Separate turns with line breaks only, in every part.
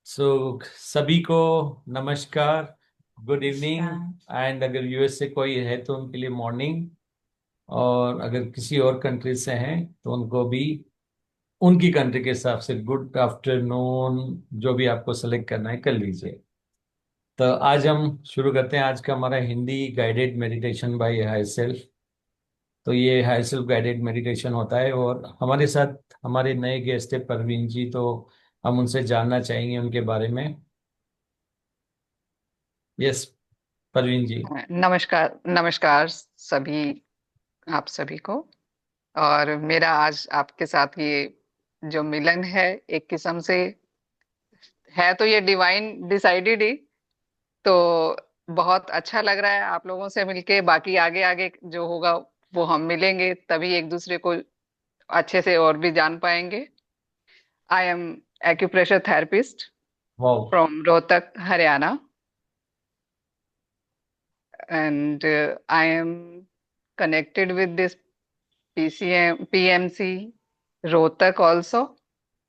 सभी को नमस्कार, गुड इवनिंग। एंड अगर यूएस से कोई है तो उनके लिए मॉर्निंग, और अगर किसी और कंट्री से हैं तो उनको भी उनकी कंट्री के हिसाब से गुड आफ्टरनून। जो भी आपको सेलेक्ट करना है कर लीजिए। तो आज हम शुरू करते हैं। आज का हमारा Hindi guided meditation by high self. तो ये हाई सेल्फ गाइडेड मेडिटेशन होता है, और हमारे साथ हमारे नए गेस्ट है परवीन जी। तो हम उनसे जानना चाहेंगे उनके बारे में। यस, परवीन जी।
नमस्कार नमस्कार सभी, आप सभी को। और मेरा आज आपके साथ ये जो मिलन है, एक किस्म से है तो ये डिवाइन डिसाइडेड ही। तो बहुत अच्छा लग रहा है आप लोगों से मिलके। बाकी आगे आगे जो होगा वो हम मिलेंगे तभी एक दूसरे को अच्छे से और भी जान पाएंगे। I am acupressure therapist
wow.
From Rohtak, Haryana, and I am connected with this PMC Rohtak also.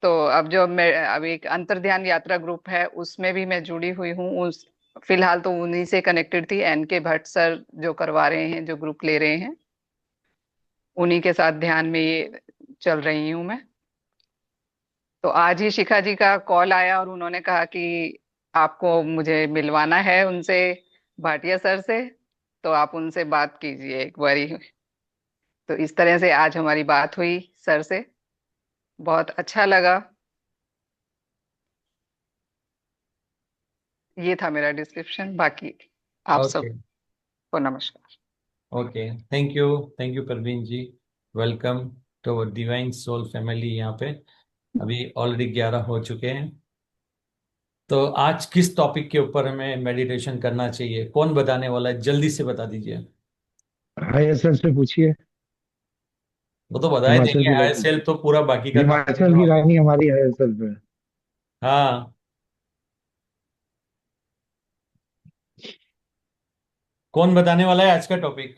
तो अब जो मैं अब एक अंतर्ध्यान यात्रा ग्रुप है उसमें भी मैं जुड़ी हुई हूँ। उस फिलहाल तो उन्हीं से कनेक्टेड थी, एन के भट्ट सर जो करवा रहे हैं, जो ग्रुप ले रहे हैं, उन्हीं के साथ ध्यान में ये चल रही हूँ मैं। तो आज ही शिखा जी का कॉल आया और उन्होंने कहा कि आपको मुझे मिलवाना है उनसे, भाटिया सर से। तो आप उनसे बात कीजिए एक बारी। तो इस तरह से आज हमारी बात हुई सर से, बहुत अच्छा लगा। ये था मेरा डिस्क्रिप्शन। बाकी आप
ओके।
सबको नमस्कार।
Okay, thank you Parveen ji. Welcome to divine soul family. यहाँ पे अभी ऑलरेडी 11 हो चुके हैं। तो आज किस टॉपिक के ऊपर हमें मेडिटेशन करना चाहिए? कौन बताने वाला है? जल्दी से बता दीजिए।
आईएसएल से पूछिए।
वो तो बता ही
हिमाचल
देंगे,
की रानी,
आईएसएल तो पूरा बाकी का काम
हिमाचल की
करेगा।
रानी हमारी आईएसएल पे।
हाँ, कौन बताने वाला है आज का टॉपिक?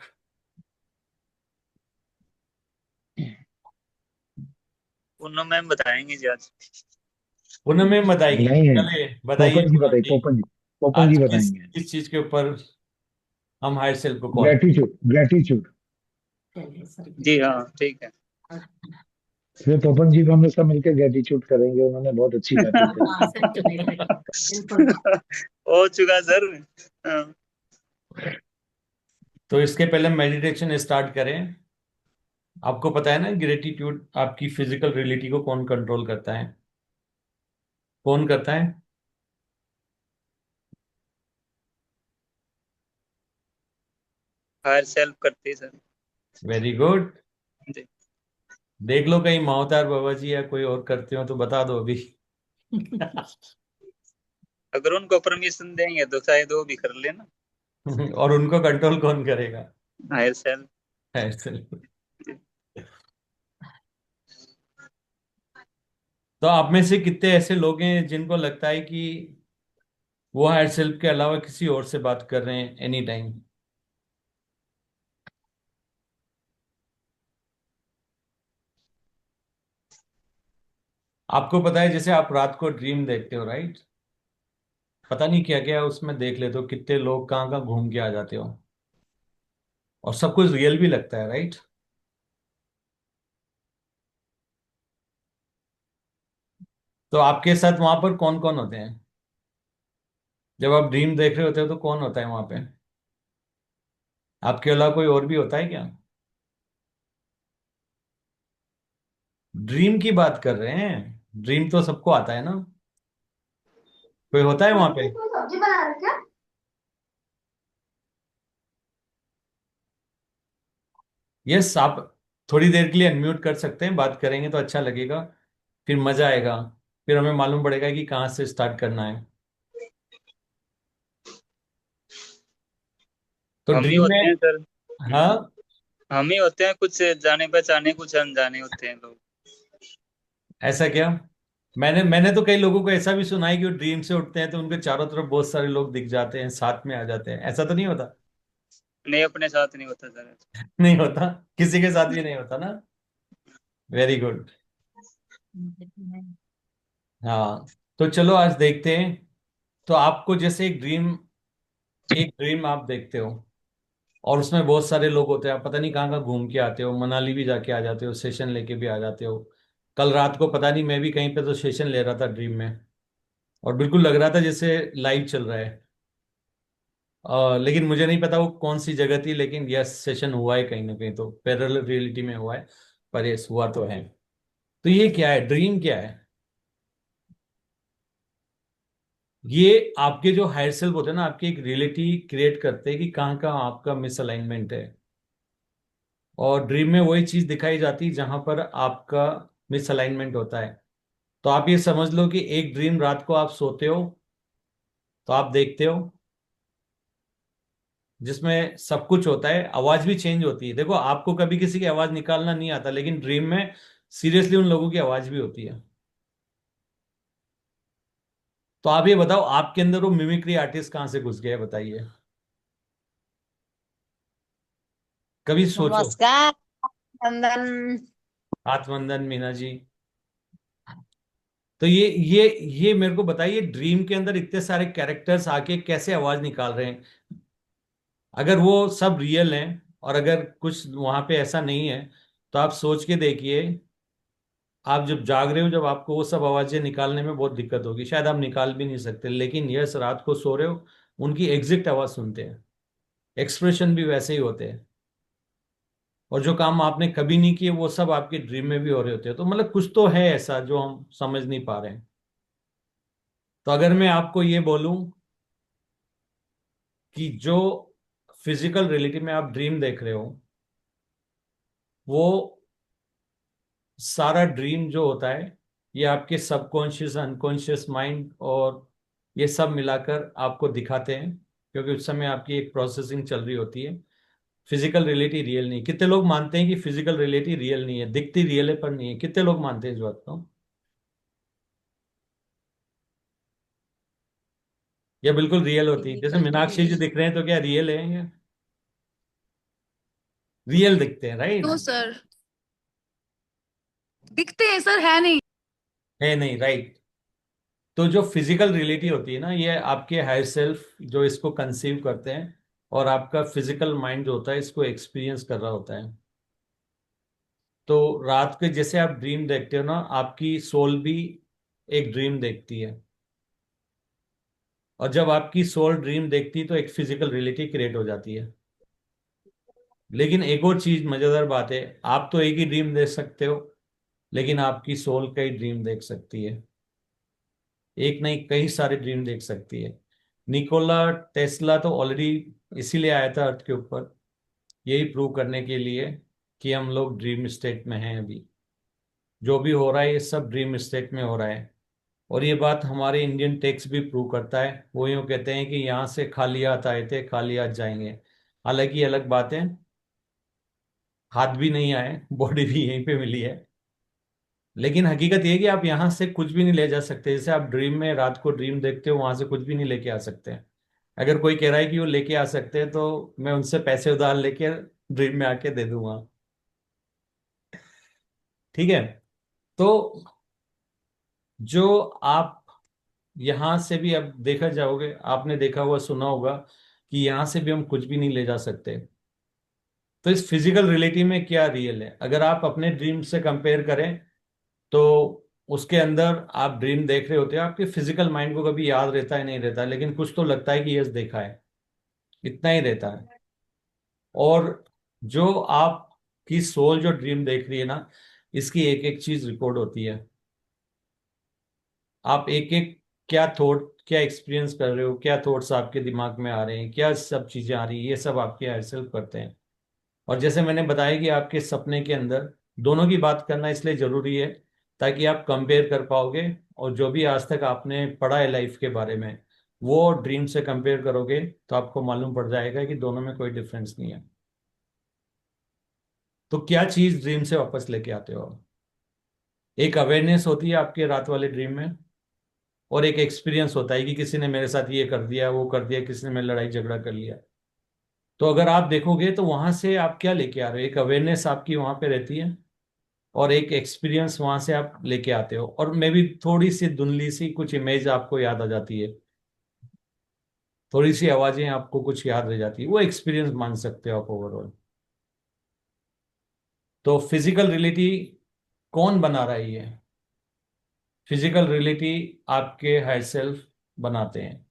पूनम मैम बताएंगे जी आज।
पूनम में बताएगी?
नहीं है,
चलिए बताइए
पोपन जी
पूनम
बताइए,
जी।
पोपन जी, पोपन जी
आज किस
बताएंगे।
किस चीज के ऊपर हम हायर सेल को कॉल?
Gratitude, gratitude.
जी हाँ, ठीक है।
इसलिए पोपन जी को हम लोग सब मिलकर ग्रेटिट्यूड करेंगे, उन्होंने बहुत अच्छी बातें कही।
हो चुका सर। हाँ।
तो इसके पहले मेडिटेशन स्टार्ट करें। आपको पता है ना, ग्रेटिट्यूड आपकी फिजिकल रियलिटी को कौन कंट्रोल करता है? कौन करता है?
हायर सेल्फ करते हैं सर।
Very good.
जी।
देख लो कहीं मावतार बाबा जी या कोई और करते हो तो बता दो अभी।
अगर उनको परमिशन देंगे तो शायद वो भी कर लेना।
और उनको कंट्रोल कौन करेगा?
Higher self.
Higher self. तो आप में से कितने ऐसे लोग हैं जिनको लगता है कि वो हायर सेल्फ के अलावा किसी और से बात कर रहे हैं एनी टाइम? आपको पता है, जैसे आप रात को ड्रीम देखते हो, राइट? पता नहीं क्या क्या उसमें देख लेते हो, कितने लोग कहाँ कहाँ घूम के आ जाते हो, और सब कुछ रियल भी लगता है, राइट? तो आपके साथ वहां पर कौन कौन होते हैं? जब आप ड्रीम देख रहे होते हो तो कौन होता है वहां पे? आपके अलावा कोई और भी होता है क्या? ड्रीम की बात कर रहे हैं। ड्रीम तो सबको आता है ना। कोई होता है वहां पे?
सब्जी बना रहे क्या?
यस, आप थोड़ी देर के लिए अनम्यूट कर सकते हैं, बात करेंगे तो अच्छा लगेगा, फिर मजा आएगा। फिर हमें मालूम पड़ेगा कि कहाँ से स्टार्ट करना है। तो
हम ही
ड्रीम
होते
में।
हैं सर।
हाँ,
हम ही होते हैं, कुछ जाने पहचाने कुछ अनजाने होते हैं लोग।
ऐसा क्या? मैंने तो कई लोगों को ऐसा भी सुना है कि वो ड्रीम से उठते हैं तो उनके चारों तरफ बहुत सारे लोग दिख जाते हैं, साथ में आ जाते हैं। ऐसा तो नहीं होता?
नहीं, अपने साथ नहीं होता सर।
नहीं होता? किसी के साथ भी नहीं होता ना? Very good. हाँ, तो चलो आज देखते हैं। तो आपको जैसे एक ड्रीम आप देखते हो, और उसमें बहुत सारे लोग होते हैं, आप पता नहीं कहाँ कहाँ घूम के आते हो, मनाली भी जाके आ जाते हो, सेशन लेके भी आ जाते हो। कल रात को पता नहीं मैं भी कहीं पे तो सेशन ले रहा था ड्रीम में, और बिल्कुल लग रहा था जैसे लाइव चल रहा है। लेकिन मुझे नहीं पता वो कौन सी जगह थी, लेकिन यह सेशन हुआ है कहीं ना कहीं, तो पैरेलल रियलिटी में हुआ है, पर ये हुआ तो है। तो ये क्या है, ड्रीम क्या है? ये आपके जो हायर सेल्फ होते हैं ना, आपकी एक रियलिटी क्रिएट करते हैं कि कहाँ कहाँ आपका मिसअलाइनमेंट है। और ड्रीम में वही चीज दिखाई जाती है जहां पर आपका मिसअलाइनमेंट होता है। तो आप ये समझ लो कि एक ड्रीम, रात को आप सोते हो तो आप देखते हो, जिसमें सब कुछ होता है, आवाज भी चेंज होती है। देखो, आपको कभी किसी की आवाज निकालना नहीं आता, लेकिन ड्रीम में सीरियसली उन लोगों की आवाज भी होती है। तो आप ये बताओ, आपके अंदर वो मिमिक्री आर्टिस्ट कहाँ से घुस गया है, बताइए। कभी सोचो।
नमस्कार नंदन।
हाथ वंदन मीना जी। तो ये मेरे को बताइए, ड्रीम के अंदर इतने सारे कैरेक्टर्स आके कैसे आवाज निकाल रहे हैं? अगर वो सब रियल हैं, और अगर कुछ वहां पे ऐसा नहीं है, तो आप सोच के देखिए। आप जब जाग रहे हो, जब आपको वो सब आवाजें निकालने में बहुत दिक्कत होगी, शायद आप निकाल भी नहीं सकते, लेकिन यस, रात को सो रहे हो, उनकी एग्जैक्ट आवाज सुनते हैं, एक्सप्रेशन भी वैसे ही होते हैं। और जो काम आपने कभी नहीं किए वो सब आपके ड्रीम में भी हो रहे होते हैं। तो मतलब कुछ तो है ऐसा जो हम समझ नहीं पा रहे हैं। तो अगर मैं आपको ये बोलूं कि जो फिजिकल रियलिटी में आप ड्रीम देख रहे हो, वो सारा ड्रीम जो होता है, ये आपके सबकॉन्शियस अनकॉन्शियस माइंड और ये सब मिलाकर आपको दिखाते हैं, क्योंकि उस समय आपकी एक प्रोसेसिंग चल रही होती है। फिजिकल रियलिटी रियल नहीं। कितने लोग मानते हैं कि फिजिकल रियलिटी रियल नहीं है, दिखती रियल है पर नहीं है? कितने लोग मानते हैं इस बात को? या बिल्कुल रियल होती है? जैसे मीनाक्षी जी
फिजिकल
दिख रहे हैं, तो क्या रियल है या रियल दिखते हैं,
नो
राइट?
सर, दिखते हैं सर, है नहीं।
है नहीं, राइट। तो जो फिजिकल रियलिटी होती है ना, ये आपके हायर सेल्फ जो इसको कंसीव करते हैं, और आपका फिजिकल माइंड जो होता है इसको एक्सपीरियंस कर रहा होता है। तो रात के जैसे आप ड्रीम देखते हो ना, आपकी सोल भी एक ड्रीम देखती है। और जब आपकी सोल ड्रीम देखती है तो एक फिजिकल रियलिटी क्रिएट हो जाती है। लेकिन एक और चीज मजेदार बात है, आप तो एक ही ड्रीम देख सकते हो, लेकिन आपकी सोल कई ड्रीम देख सकती है। एक नहीं, कई सारे ड्रीम देख सकती है। निकोला टेस्ला तो ऑलरेडी इसीलिए आया था अर्थ के ऊपर, यही प्रूव करने के लिए कि हम लोग ड्रीम स्टेट में हैं अभी। जो भी हो रहा है ये सब ड्रीम स्टेट में हो रहा है। और ये बात हमारे इंडियन टेक्स्ट भी प्रूव करता है। वो यूँ कहते हैं कि यहाँ से खाली हाथ आए थे, खाली हाथ जाएंगे। हालांकि ये अलग बात है, हाथ भी नहीं आए, बॉडी भी यहीं पे मिली है। लेकिन हकीकत ये है कि आप यहाँ से कुछ भी नहीं ले जा सकते। जैसे आप ड्रीम में रात को ड्रीम देखते हो, वहां से कुछ भी नहीं लेके आ सकते। अगर कोई कह रहा है कि वो लेके आ सकते हैं, तो मैं उनसे पैसे उधार लेके ड्रीम में आके दे दूंगा। ठीक है। तो जो आप यहां से भी अब देखा जाओगे, आपने देखा हुआ सुना होगा कि यहां से भी हम कुछ भी नहीं ले जा सकते। तो इस फिजिकल रियलिटी में क्या रियल है, अगर आप अपने ड्रीम से कंपेयर करें, तो उसके अंदर आप ड्रीम देख रहे होते हैं, आपके फिजिकल माइंड को कभी याद रहता है नहीं रहता है, लेकिन कुछ तो लगता है कि यस देखा है, इतना ही रहता है। और जो आपकी सोल जो ड्रीम देख रही है ना, इसकी एक एक चीज रिकॉर्ड होती है। आप एक एक क्या थॉट, क्या एक्सपीरियंस कर रहे हो, क्या थॉट्स आपके दिमाग में आ रहे हैं, क्या सब चीजें आ रही है, ये सब आपके हायर सेल्फ करते हैं। और जैसे मैंने बताया कि आपके सपने के अंदर दोनों की बात करना इसलिए जरूरी है, ताकि आप कंपेयर कर पाओगे। और जो भी आज तक आपने पढ़ा है लाइफ के बारे में, वो ड्रीम से कंपेयर करोगे तो आपको मालूम पड़ जाएगा कि दोनों में कोई डिफरेंस नहीं है। तो क्या चीज ड्रीम से वापस लेके आते हो आप? एक अवेयरनेस होती है आपके रात वाले ड्रीम में, और एक एक्सपीरियंस होता है कि किसी ने मेरे साथ ये कर दिया, वो कर दिया, किसी ने मेरे लड़ाई झगड़ा कर लिया। तो अगर आप देखोगे तो वहां से आप क्या लेके आ रहे हो, एक अवेयरनेस आपकी वहां पे रहती है, और एक एक्सपीरियंस वहां से आप लेके आते हो, और मे भी थोड़ी सी धुंधली सी कुछ इमेज आपको याद आ जाती है, थोड़ी सी आवाजें आपको कुछ याद रह जाती है, वो एक्सपीरियंस मान सकते हो आप ओवरऑल। तो फिजिकल रियलिटी कौन बना रहा है? ये फिजिकल रियलिटी आपके हायर सेल्फ बनाते हैं।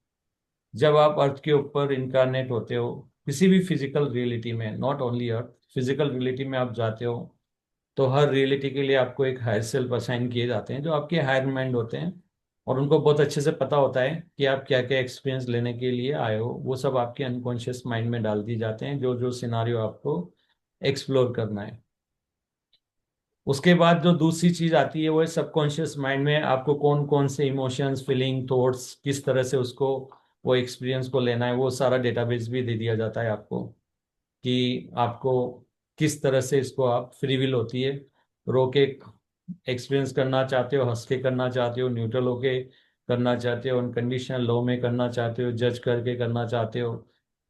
जब आप अर्थ के ऊपर इनकारनेट होते हो, किसी भी फिजिकल रियलिटी में, not only earth, physical reality में आप जाते हो, तो हर रियलिटी के लिए आपको एक हायर सेल्फ असाइन किए जाते हैं जो आपके हायर माइंड होते हैं, और उनको बहुत अच्छे से पता होता है कि आप क्या क्या एक्सपीरियंस लेने के लिए आए हो। वो सब आपके अनकॉन्शियस माइंड में डाल दिए जाते हैं, जो जो सिनारियो आपको एक्सप्लोर करना है। उसके बाद जो दूसरी चीज आती है वो है सबकॉन्शियस माइंड में आपको कौन कौन से इमोशंस, फीलिंग, थॉट्स, किस तरह से उसको, वो एक्सपीरियंस को लेना है, वो सारा डेटाबेस भी दे दिया जाता है आपको, कि आपको किस तरह से इसको आप फ्री विल होती है, रो के एक्सपीरियंस करना चाहते हो, हंस के करना चाहते हो, न्यूट्रल होके करना चाहते हो, अनकंडीशनल लो में करना चाहते हो, जज करके करना चाहते हो,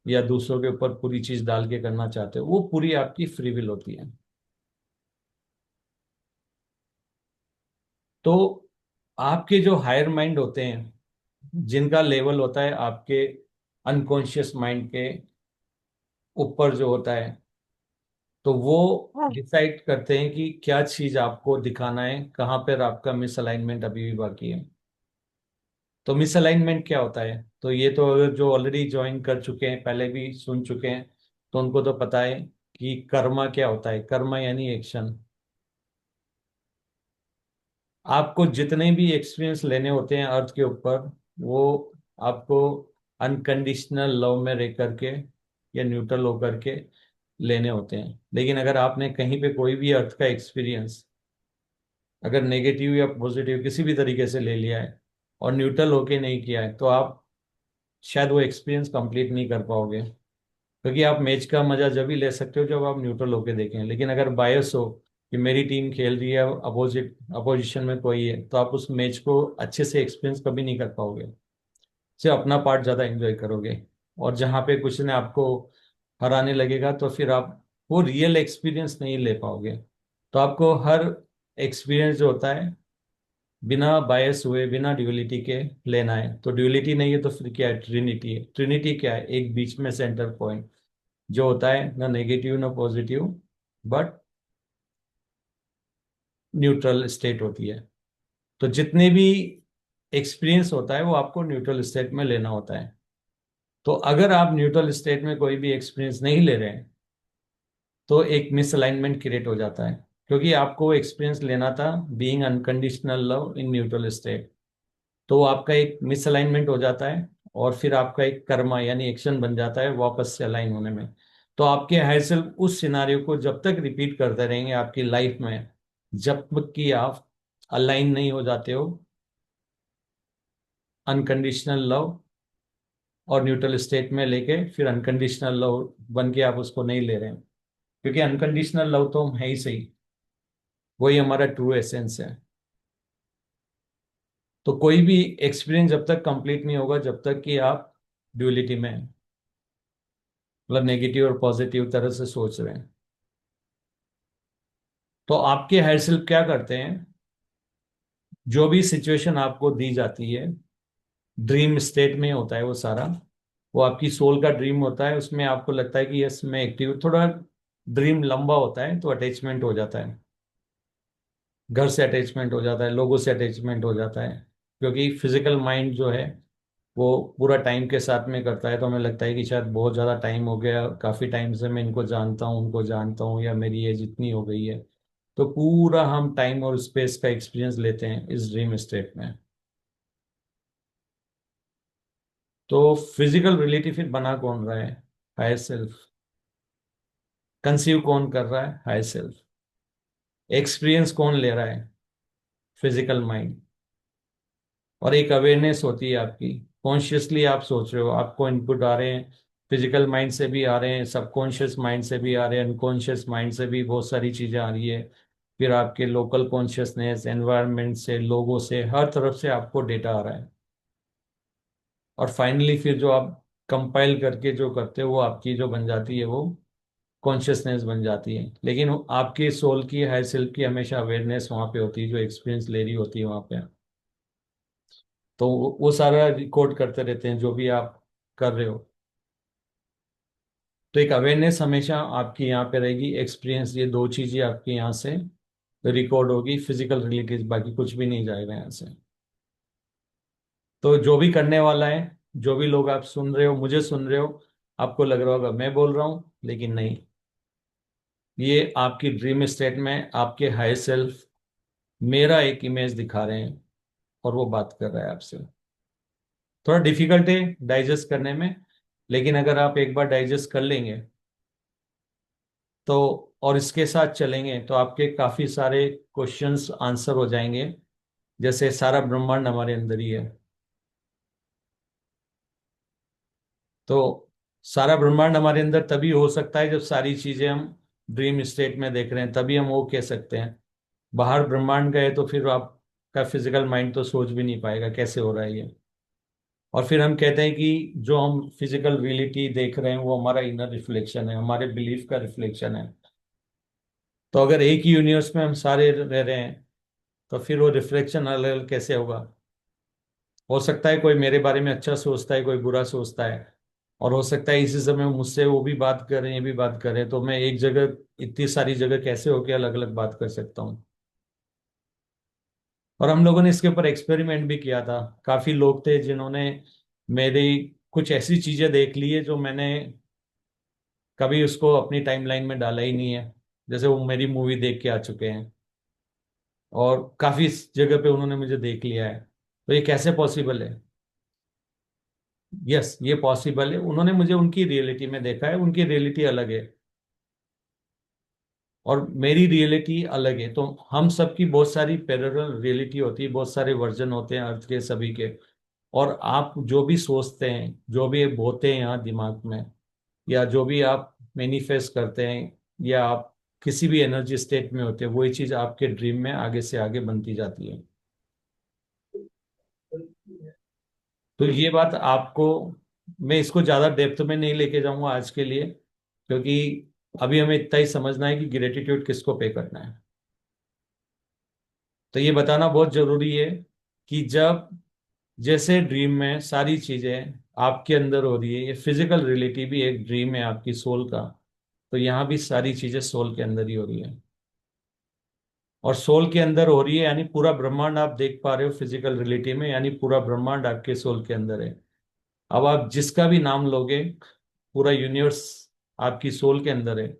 या दूसरों के ऊपर पूरी चीज डाल के करना चाहते हो, वो पूरी आपकी फ्री विल होती है। तो आपके जो हायर माइंड होते हैं, जिनका लेवल होता है आपके अनकॉन्शियस माइंड के ऊपर जो होता है, तो वो डिसाइड करते हैं कि क्या चीज आपको दिखाना है, कहाँ पर आपका मिसअलाइनमेंट अभी भी बाकी है। तो मिसअलाइनमेंट क्या होता है? तो ये तो अगर जो ऑलरेडी ज्वाइन कर चुके हैं, पहले भी सुन चुके हैं, तो उनको तो पता है कि कर्मा क्या होता है। कर्मा यानी एक्शन। आपको जितने भी एक्सपीरियंस लेने होते हैं अर्थ के ऊपर, वो आपको अनकंडीशनल लव में रह करके या न्यूट्रल होकर के लेने होते हैं। लेकिन अगर आपने कहीं पे कोई भी अर्थ का एक्सपीरियंस अगर नेगेटिव या पॉजिटिव किसी भी तरीके से ले लिया है और न्यूट्रल होके नहीं किया है, तो आप शायद वो एक्सपीरियंस कंप्लीट नहीं कर पाओगे। क्योंकि आप मैच का मजा जब भी ले सकते हो जब आप न्यूट्रल होके देखें। लेकिन अगर बायस हो कि मेरी टीम खेल रही है, अपोजिशन में कोई है, तो आप उस मैच को अच्छे से एक्सपीरियंस कभी नहीं कर पाओगे, सिर्फ अपना पार्ट ज़्यादा एंजॉय करोगे। और जहाँ पे कुछ ने आपको हराने लगेगा, तो फिर आप वो रियल एक्सपीरियंस नहीं ले पाओगे। तो आपको हर एक्सपीरियंस जो होता है बिना बायस हुए, बिना ड्यूअलिटी के लेना है। तो ड्यूअलिटी नहीं है तो फिर क्या है? ट्रिनिटी है। ट्रिनिटी क्या है? एक बीच में सेंटर पॉइंट जो होता है, ना नेगेटिव ना पॉजिटिव, बट न्यूट्रल स्टेट होती है। तो जितने भी एक्सपीरियंस होता है वो आपको न्यूट्रल स्टेट में लेना होता है। तो अगर आप न्यूट्रल स्टेट में कोई भी एक्सपीरियंस नहीं ले रहे हैं, तो एक मिसअलाइनमेंट क्रिएट हो जाता है, क्योंकि आपको एक्सपीरियंस लेना था being unconditional love in neutral state. तो आपका एक मिसअलाइनमेंट हो जाता है, और फिर आपका एक कर्मा यानी एक्शन बन जाता है वापस से अलाइन होने में। तो आपके हायर सेल्फ उस सिनारियो को जब तक रिपीट करते रहेंगे आपकी लाइफ में, जब तक कि आप अलाइन नहीं हो जाते हो अनकंडीशनल लव और न्यूट्रल स्टेट में लेके, फिर अनकंडीशनल लव बन के आप उसको नहीं ले रहे हैं। क्योंकि अनकंडीशनल लव तो हम है ही सही, वही हमारा ट्रू एसेंस है। तो कोई भी एक्सपीरियंस जब तक कंप्लीट नहीं होगा जब तक कि आप ड्यूअलिटी में हैं, मतलब नेगेटिव और पॉजिटिव तरह से सोच रहे हैं। तो आपके हायर सेल्फ क्या करते हैं? जो भी सिचुएशन आपको दी जाती है, ड्रीम स्टेट में होता है वो सारा, वो आपकी सोल का ड्रीम होता है। उसमें आपको लगता है कि यस मैं एक्टिव, थोड़ा ड्रीम लंबा होता है तो अटैचमेंट हो जाता है, घर से अटैचमेंट हो जाता है, लोगों से अटैचमेंट हो जाता है। क्योंकि फिजिकल माइंड जो है वो पूरा टाइम के साथ में करता है, तो हमें लगता है कि शायद बहुत ज़्यादा टाइम हो गया, काफ़ी टाइम से मैं इनको जानता हूँ, उनको जानता हूँ, या मेरी एज इतनी हो गई है। तो पूरा हम टाइम और स्पेस का एक्सपीरियंस लेते हैं इस ड्रीम स्टेट में। तो फिजिकल रियलिटी फिर बना कौन रहा है? Higher self. कंसीव कौन कर रहा है? Higher self. एक्सपीरियंस कौन ले रहा है? Physical mind. और एक अवेयरनेस होती है आपकी, कॉन्शियसली आप सोच रहे हो, आपको इनपुट आ रहे हैं, फिजिकल माइंड से भी आ रहे हैं, सबकॉन्शियस माइंड से भी आ रहे हैं, अनकॉन्शियस माइंड से भी बहुत सारी चीजें आ रही है। फिर आपके लोकल कॉन्शियसनेस, एनवायरनमेंट से, लोगों से, हर तरफ से आपको डेटा आ रहा है। और फाइनली फिर जो आप कंपाइल करके जो करते हो वो आपकी जो बन जाती है वो कॉन्शियसनेस बन जाती है, लेकिन आपकी सोल की, हायर सेल्फ की हमेशा अवेयरनेस वहां पे होती है, जो एक्सपीरियंस ले रही होती है वहां पे। तो वो सारा रिकॉर्ड करते रहते हैं जो भी आप कर रहे हो। तो एक अवेयरनेस हमेशा आपकी यहाँ पे रहेगी, एक्सपीरियंस, ये दो चीजें आपकी यहाँ से रिकॉर्ड होगी, फिजिकल रिलेटेड, बाकी कुछ भी नहीं जाएगा यहाँ से। तो जो भी करने वाला है, जो भी लोग आप सुन रहे हो, मुझे सुन रहे हो, आपको लग रहा होगा मैं बोल रहा हूँ, लेकिन नहीं, ये आपकी ड्रीम स्टेट में आपके हायर सेल्फ मेरा एक इमेज दिखा रहे हैं और वो बात कर रहा है आपसे। थोड़ा डिफिकल्ट है डाइजेस्ट करने में, लेकिन अगर आप एक बार डाइजेस्ट कर लेंगे तो, और इसके साथ चलेंगे, तो आपके काफी सारे क्वेश्चंस आंसर हो जाएंगे। जैसे सारा ब्रह्मांड हमारे अंदर ही है, तो सारा ब्रह्मांड हमारे अंदर तभी हो सकता है जब सारी चीजें हम ड्रीम स्टेट में देख रहे हैं, तभी हम वो कह सकते हैं। बाहर ब्रह्मांड गए तो फिर आपका फिजिकल माइंड तो सोच भी नहीं पाएगा कैसे हो रहा है ये। और फिर हम कहते हैं कि जो हम फिजिकल रियलिटी देख रहे हैं वो हमारा इनर रिफ्लेक्शन है, हमारे बिलीफ का रिफ्लेक्शन है। तो अगर एक ही यूनिवर्स में हम सारे रह रहे हैं, तो फिर वो रिफ्लेक्शन अलग अलग कैसे होगा? हो सकता है कोई मेरे बारे में अच्छा सोचता है, कोई बुरा सोचता है, और हो सकता है इसी समय मुझसे वो भी बात करें, ये भी बात करें, तो मैं एक जगह इतनी सारी जगह कैसे होके अलग अलग बात कर सकता हूँ? और हम लोगों ने इसके ऊपर एक्सपेरिमेंट भी किया था। काफी लोग थे जिन्होंने मेरी कुछ ऐसी चीजें देख ली है जो मैंने कभी उसको अपनी टाइमलाइन में डाला ही नहीं है। जैसे वो मेरी मूवी देख के आ चुके हैं और काफी जगह पे उन्होंने मुझे देख लिया है। तो ये कैसे पॉसिबल है? यस, ये पॉसिबल है। उन्होंने मुझे उनकी रियलिटी में देखा है, उनकी रियलिटी अलग है और मेरी रियलिटी अलग है। तो हम सबकी बहुत सारी पैरेलल रियलिटी होती है, बहुत सारे वर्जन होते हैं अर्थ के सभी के। और आप जो भी सोचते हैं, जो भी बोते हैं यहाँ दिमाग में, या जो भी आप मैनिफेस्ट करते हैं, या आप किसी भी एनर्जी स्टेट में होते हैं, वही चीज आपके ड्रीम में आगे से आगे बनती जाती है। तो ये बात आपको, मैं इसको ज्यादा डेप्थ में नहीं लेके जाऊंगा आज के लिए, क्योंकि अभी हमें इतना ही समझना है कि ग्रेटिट्यूड किसको पे करना है। तो ये बताना बहुत जरूरी है कि जब, जैसे ड्रीम में सारी चीजें आपके अंदर हो रही है, ये फिजिकल रियलिटी भी एक ड्रीम है आपकी सोल का, तो यहाँ भी सारी चीजें सोल के अंदर ही हो रही है। और सोल के अंदर हो रही है यानी पूरा ब्रह्मांड आप देख पा रहे हो फिजिकल रियलिटी में, यानी पूरा ब्रह्मांड आपके सोल के अंदर है। अब आप जिसका भी नाम लोगे, पूरा यूनिवर्स आपकी सोल के अंदर है।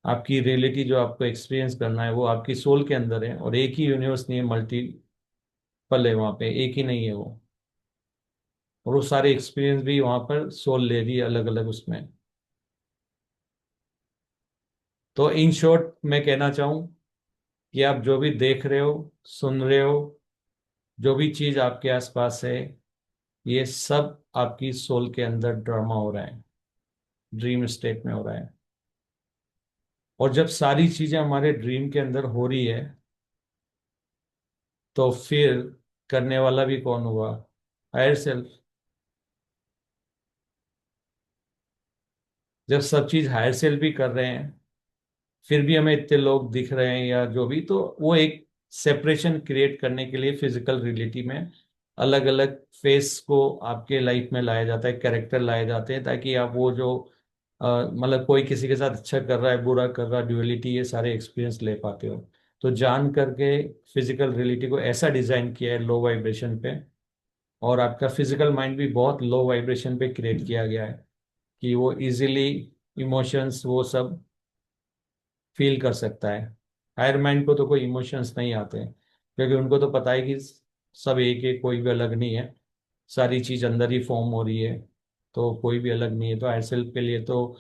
आपकी रियलिटी जो आपको एक्सपीरियंस करना है वो आपकी सोल के अंदर है, और एक ही यूनिवर्स नहीं है, मल्टीपल है वहां पे, एक ही नहीं है वो। और वो सारे एक्सपीरियंस भी वहां पर सोल ले रही है अलग अलग उसमें। तो इन शॉर्ट मैं कहना चाहूँ कि आप जो भी देख रहे हो, सुन रहे हो, जो भी चीज आपके आसपास है, ये सब आपकी सोल के अंदर ड्रामा हो रहा है, ड्रीम स्टेट में हो रहा है। और जब सारी चीजें हमारे ड्रीम के अंदर हो रही है, तो फिर करने वाला भी कौन हुआ? Higher self. जब सब चीज हायर सेल्फ भी कर रहे हैं, फिर भी हमें इतने लोग दिख रहे हैं या जो भी, तो वो एक सेपरेशन क्रिएट करने के लिए फिजिकल रियलिटी में अलग अलग फेस को आपके लाइफ में लाया जाता है, कैरेक्टर लाए जाते हैं, ताकि आप वो जो मतलब कोई किसी के साथ अच्छा कर रहा है, बुरा कर रहा है, ड्युअलिटी, ये सारे एक्सपीरियंस ले पाते हो। तो जान करके फिजिकल रियलिटी को ऐसा डिजाइन किया है लो वाइब्रेशन पे, और आपका फिजिकल माइंड भी बहुत लो वाइब्रेशन पे क्रिएट किया गया है कि वो इजीली इमोशंस वो सब फील कर सकता है। हायर माइंड को तो कोई इमोशंस नहीं आते हैं, क्योंकि उनको तो पता है कि सब एक है, कोई भी अलग नहीं है, सारी चीज अंदर ही फॉर्म हो रही है, तो कोई भी अलग नहीं है। तो हायर सेल्फ के लिए तो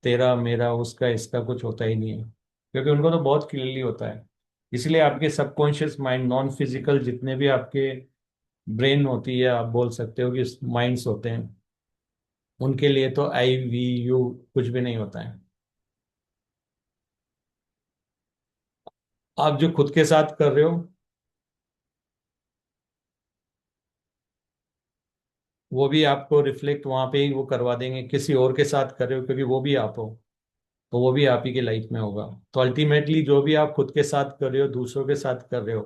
तेरा मेरा उसका इसका कुछ होता ही नहीं है, क्योंकि उनको तो बहुत क्लियरली होता है। इसलिए आपके सबकॉन्शियस माइंड, नॉन फिजिकल जितने भी आपके ब्रेन होती है, आप बोल सकते हो कि माइंड्स होते हैं, उनके लिए तो आई वी यू कुछ भी नहीं होता है। आप जो खुद के साथ कर रहे हो, वो भी आपको रिफ्लेक्ट वहां पे ही वो करवा देंगे, किसी और के साथ कर रहे हो क्योंकि वो भी आप हो। तो वो भी आप ही के लाइफ में होगा। तो अल्टीमेटली जो भी आप खुद के साथ कर रहे हो, दूसरों के साथ कर रहे हो,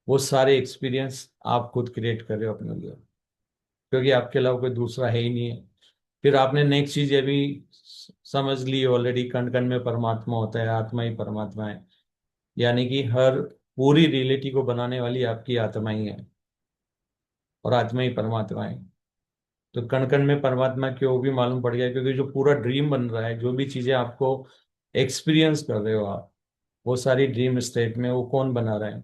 वो सारे एक्सपीरियंस आप खुद क्रिएट कर रहे हो अपने लिए, क्योंकि आपके अलावा कोई दूसरा है ही नहीं है। फिर आपने नेक्स्ट चीज ये भी समझ ली ऑलरेडी, कण कण में परमात्मा होता है, आत्मा ही परमात्मा है। यानी कि हर पूरी रियलिटी को बनाने वाली आपकी आत्मा ही है, और आत्मा ही परमात्मा है। तो कण कण में परमात्मा क्यों, वो भी मालूम पड़ गया, क्योंकि जो पूरा ड्रीम बन रहा है, जो भी चीजें आपको एक्सपीरियंस कर रहे हो आप, वो सारी ड्रीम स्टेट में वो कौन बना रहा है?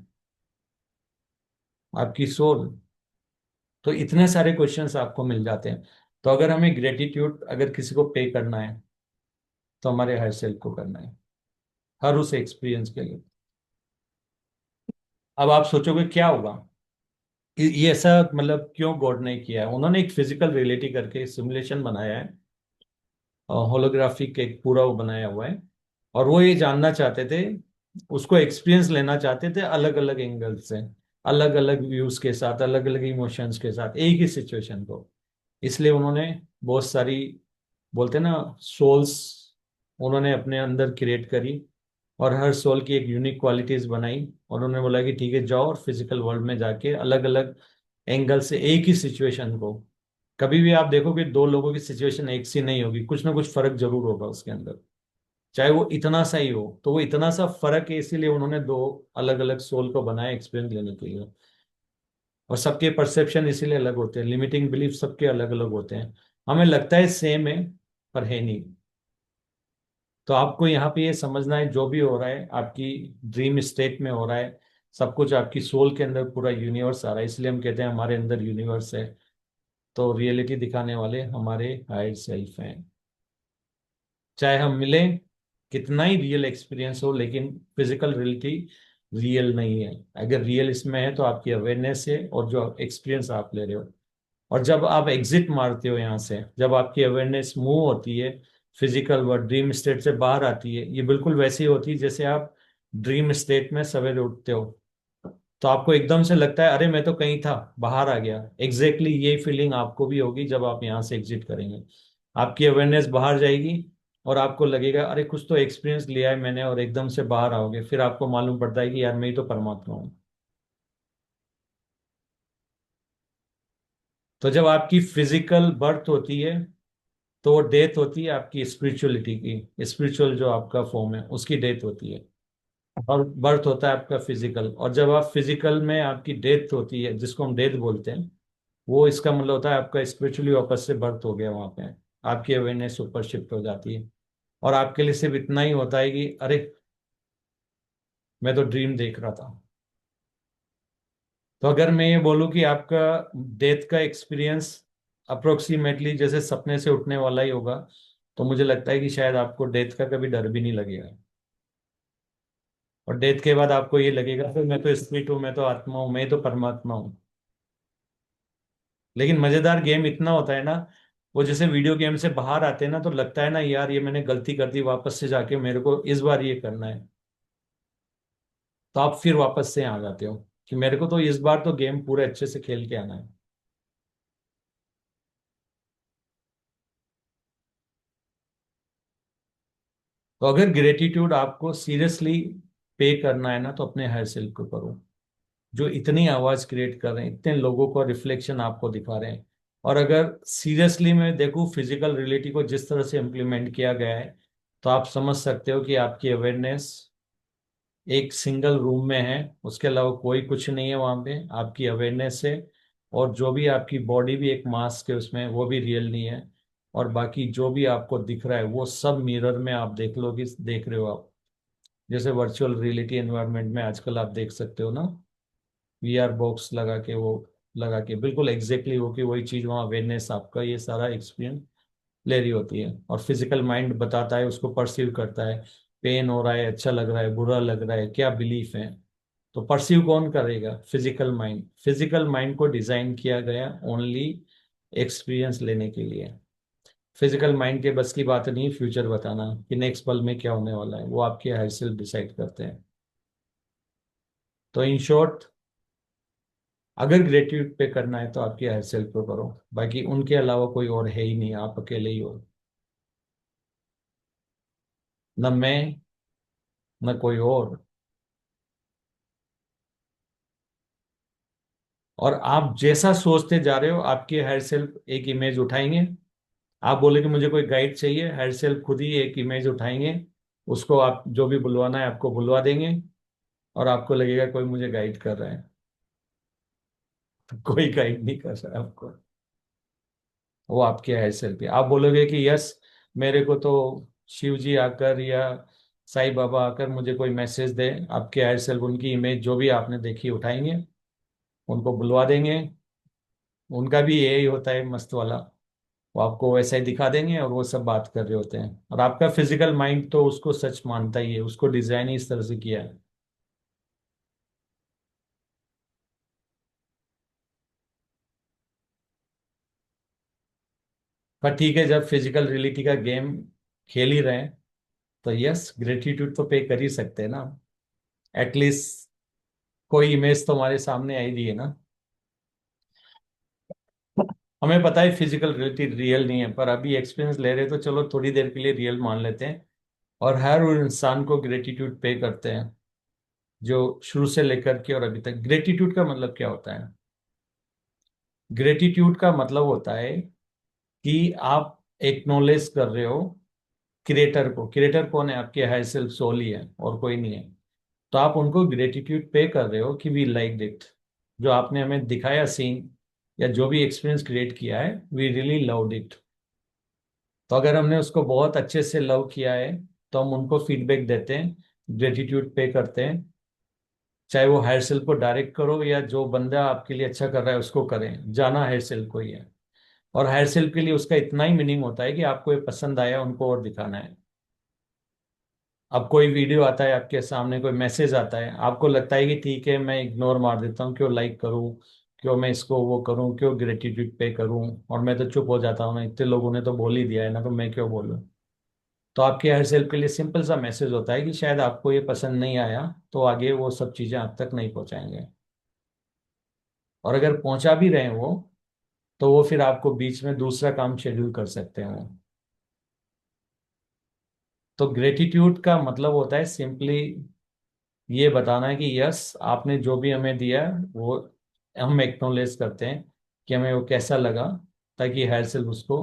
आपकी सोल। तो इतने सारे क्वेश्चंस आपको मिल जाते हैं। तो अगर हमें ग्रेटिट्यूड अगर किसी को पे करना है, तो हमारे हायर सेल्फ को करना है, हर उस एक्सपीरियंस के लिए। अब आप सोचोगे क्या होगा, ये ऐसा मतलब क्यों गॉड ने किया है? उन्होंने एक फिजिकल रियलिटी करके सिमुलेशन बनाया है, होलोग्राफिक एक पूरा वो बनाया हुआ है। और वो ये जानना चाहते थे, उसको एक्सपीरियंस लेना चाहते थे अलग अलग एंगल से, अलग अलग व्यूज के साथ, अलग अलग इमोशंस के साथ, एक ही सिचुएशन को। इसलिए उन्होंने बहुत सारी, बोलते हैं ना, सोल्स उन्होंने अपने अंदर क्रिएट करी, और हर सोल की एक यूनिक क्वालिटीज बनाई। और उन्होंने बोला कि ठीक है, जाओ और फिजिकल वर्ल्ड में जाके अलग अलग एंगल से एक ही सिचुएशन को, कभी भी आप देखो कि दो लोगों की सिचुएशन एक सी नहीं होगी, कुछ ना कुछ फर्क जरूर होगा उसके अंदर, चाहे वो इतना सा ही हो। तो वो इतना सा फर्क है, इसीलिए उन्होंने दो अलग अलग सोल को बनाया एक्सपीरियंस लेने के लिए। और सबके परसेप्शन इसीलिए अलग होते हैं, लिमिटिंग बिलीफ सबके अलग अलग होते हैं। हमें लगता है सेम है, पर है नहीं। तो आपको यहाँ पे ये समझना है, जो भी हो रहा है आपकी ड्रीम स्टेट में हो रहा है, सब कुछ आपकी सोल के अंदर पूरा यूनिवर्स आ रहा है। इसलिए हम कहते हैं हमारे अंदर यूनिवर्स है। तो रियलिटी दिखाने वाले हमारे हायर सेल्फ हैं। चाहे हम मिलें, कितना ही रियल एक्सपीरियंस हो, लेकिन फिजिकल रियलिटी रियल नहीं है। अगर रियल इसमें है तो आपकी अवेयरनेस है और जो एक्सपीरियंस आप ले रहे हो। और जब आप एग्जिट मारते हो यहाँ से, जब आपकी अवेयरनेस मूव होती है, फिजिकल वर्ल्ड ड्रीम स्टेट से बाहर आती है, ये बिल्कुल वैसी होती है जैसे आप ड्रीम स्टेट में सवेरे उठते हो, तो आपको एकदम से लगता है अरे मैं तो कहीं था, बाहर आ गया। एग्जैक्टली ये फीलिंग आपको भी होगी जब आप यहाँ से एग्जिट करेंगे। आपकी अवेयरनेस बाहर जाएगी, और आपको लगेगा अरे कुछ तो एक्सपीरियंस लिया है मैंने, और एकदम से बाहर आओगे, फिर आपको मालूम पड़ता है कि यार मैं ही तो परमात्मा हूँ। तो जब आपकी फिजिकल बर्थ होती है, तो वो डेथ होती है आपकी स्पिरिचुअलिटी की, स्पिरिचुअल जो आपका फॉर्म है उसकी डेथ होती है। और बर्थ होता है आपका फिजिकल। और जब आप फिजिकल में आपकी डेथ होती है, जिसको हम डेथ बोलते हैं, वो इसका मतलब होता है आपका स्पिरिचुअली वापस से बर्थ हो गया वहां पे, आपकी अवेयरनेस ऊपर शिफ्ट हो जाती है। और आपके लिए सिर्फ इतना ही होता है कि अरे मैं तो ड्रीम देख रहा था। तो अगर मैं ये बोलूँ कि आपका डेथ का एक्सपीरियंस अप्रोक्सीमेटली जैसे सपने से उठने वाला ही होगा, तो मुझे लगता है कि शायद आपको डेथ का कभी डर भी नहीं लगेगा। और डेथ के बाद आपको ये लगेगा कि मैं तो स्पिरिट हूँ, मैं तो आत्मा हूँ, मैं तो परमात्मा हूँ। लेकिन मजेदार गेम इतना होता है ना, वो जैसे वीडियो गेम से बाहर आते हैं ना, तो लगता है ना यार ये मैंने गलती कर दी, वापस से जाके मेरे को इस बार ये करना है। तो आप फिर वापस से आ जाते हो कि मेरे को तो इस बार तो गेम पूरे अच्छे से खेल के आना है। तो अगर ग्रेटिट्यूड आपको सीरियसली पे करना है ना, तो अपने हायर सेल्फ को करो, जो इतनी आवाज क्रिएट कर रहे हैं, इतने लोगों को रिफ्लेक्शन आपको दिखा रहे हैं। और अगर सीरियसली मैं देखूं फिजिकल रियलिटी को जिस तरह से इम्प्लीमेंट किया गया है, तो आप समझ सकते हो कि आपकी अवेयरनेस एक सिंगल रूम में है, उसके अलावा कोई कुछ नहीं है वहां पे, आपकी अवेयरनेस है। और जो भी आपकी बॉडी भी एक मास्क है उसमें, वो भी रियल नहीं है। और बाकी जो भी आपको दिख रहा है वो सब मिरर में आप देख लो कि देख रहे हो आप। जैसे वर्चुअल रियलिटी एनवायरनमेंट में आजकल आप देख सकते हो ना, वीआर बॉक्स लगा के, वो लगा के बिल्कुल एग्जैक्टली वो कि वही चीज वहाँ अवेयरनेस आपका ये सारा एक्सपीरियंस ले रही होती है। और फिजिकल माइंड बताता है, उसको परसीव करता है, पेन हो रहा है, अच्छा लग रहा है, बुरा लग रहा है, क्या बिलीफ है। तो परसीव कौन करेगा? Physical mind. फिजिकल माइंड को डिजाइन किया गया ओनली एक्सपीरियंस लेने के लिए। फिजिकल माइंड के बस की बात नहीं फ्यूचर बताना कि नेक्स्ट पल में क्या होने वाला है, वो आपके हायर सेल्फ डिसाइड करते हैं। तो इन शॉर्ट, अगर ग्रेटिट्यूड पे करना है तो आपके हायर सेल्फ पे करो, बाकी उनके अलावा कोई और है ही नहीं, आप अकेले ही हो। न मैं, न कोई और आप जैसा सोचते जा रहे हो आपकी हायर सेल्फ एक इमेज उठाएंगे। आप बोले कि मुझे कोई गाइड चाहिए, हायर सेल्फ खुद ही एक इमेज उठाएंगे, उसको आप जो भी बुलवाना है आपको बुलवा देंगे, और आपको लगेगा कोई मुझे गाइड कर रहा है। कोई गाइड नहीं कर रहा है आपको, वो आपके हायर सेल्फ है। आप बोलोगे कि यस, मेरे को तो शिव जी आकर या साईं बाबा आकर मुझे कोई मैसेज दे, आपके हायर सेल्फ उनकी इमेज जो भी आपने देखी उठाएंगे, उनको बुलवा देंगे। उनका भी यही होता है मस्त वाला, वो आपको वैसा ही दिखा देंगे और वो सब बात कर रहे होते हैं, और आपका फिजिकल माइंड तो उसको सच मानता ही है, उसको डिजाइन ही इस तरह से किया है। पर ठीक है, जब फिजिकल रियलिटी का गेम खेल ही रहे हैं तो यस, ग्रेटिट्यूड तो पे कर ही सकते हैं ना। एटलीस्ट कोई इमेज तो हमारे सामने आई दी है ना। हमें पता है फिजिकल रियलिटी रियल नहीं है, पर अभी एक्सपीरियंस ले रहे हैं तो चलो थोड़ी देर के लिए रियल मान लेते हैं। और हर उस इंसान को ग्रेटिट्यूड पे करते हैं जो शुरू से लेकर के और अभी तक। ग्रेटिट्यूड का मतलब क्या होता है? ग्रेटिट्यूड का मतलब होता है कि आप एक्नॉलेज कर रहे हो क्रिएटर को। क्रिएटर कौन है? आपके हायर सेल्फ सोल ही है और कोई नहीं है। तो आप उनको ग्रेटिट्यूड पे कर रहे हो कि वी लाइक इट, जो आपने हमें दिखाया सीन या जो भी एक्सपीरियंस क्रिएट किया है, वी रियली लव्ड इट। तो अगर हमने उसको बहुत अच्छे से लव किया है तो हम उनको फीडबैक देते हैं, ग्रेटिट्यूड पे करते हैं। चाहे वो हायर सेल्फ को डायरेक्ट करो या जो बंदा आपके लिए अच्छा कर रहा है उसको करें, जाना हायर सेल्फ को ही है। और हायर सेल्फ के लिए उसका इतना ही मीनिंग होता है कि आपको ये पसंद आया, उनको और दिखाना है। अब कोई वीडियो आता है आपके सामने, कोई मैसेज आता है, आपको लगता है कि ठीक है मैं इग्नोर मार देता हूँ, क्यों लाइक करूँ, क्यों मैं इसको वो करूँ, क्यों ग्रेटिट्यूड पे करूँ, और मैं तो चुप हो जाता हूँ ना, इतने लोगों ने तो बोल ही दिया है ना, तो मैं क्यों बोलूँ। तो आपके हर सेल्फ के लिए सिंपल सा मैसेज होता है कि शायद आपको ये पसंद नहीं आया, तो आगे वो सब चीज़ें आप तक नहीं पहुँचाएंगे। और अगर पहुँचा भी रहे हैं वो, तो वो फिर आपको बीच में दूसरा काम शेड्यूल कर सकते हैं। तो ग्रेटिट्यूड का मतलब होता है सिंपली ये बताना है कि यस, आपने जो भी हमें दिया वो हम एक्नॉलेज करते हैं कि हमें वो कैसा लगा, ताकि हायर सेल्फ उसको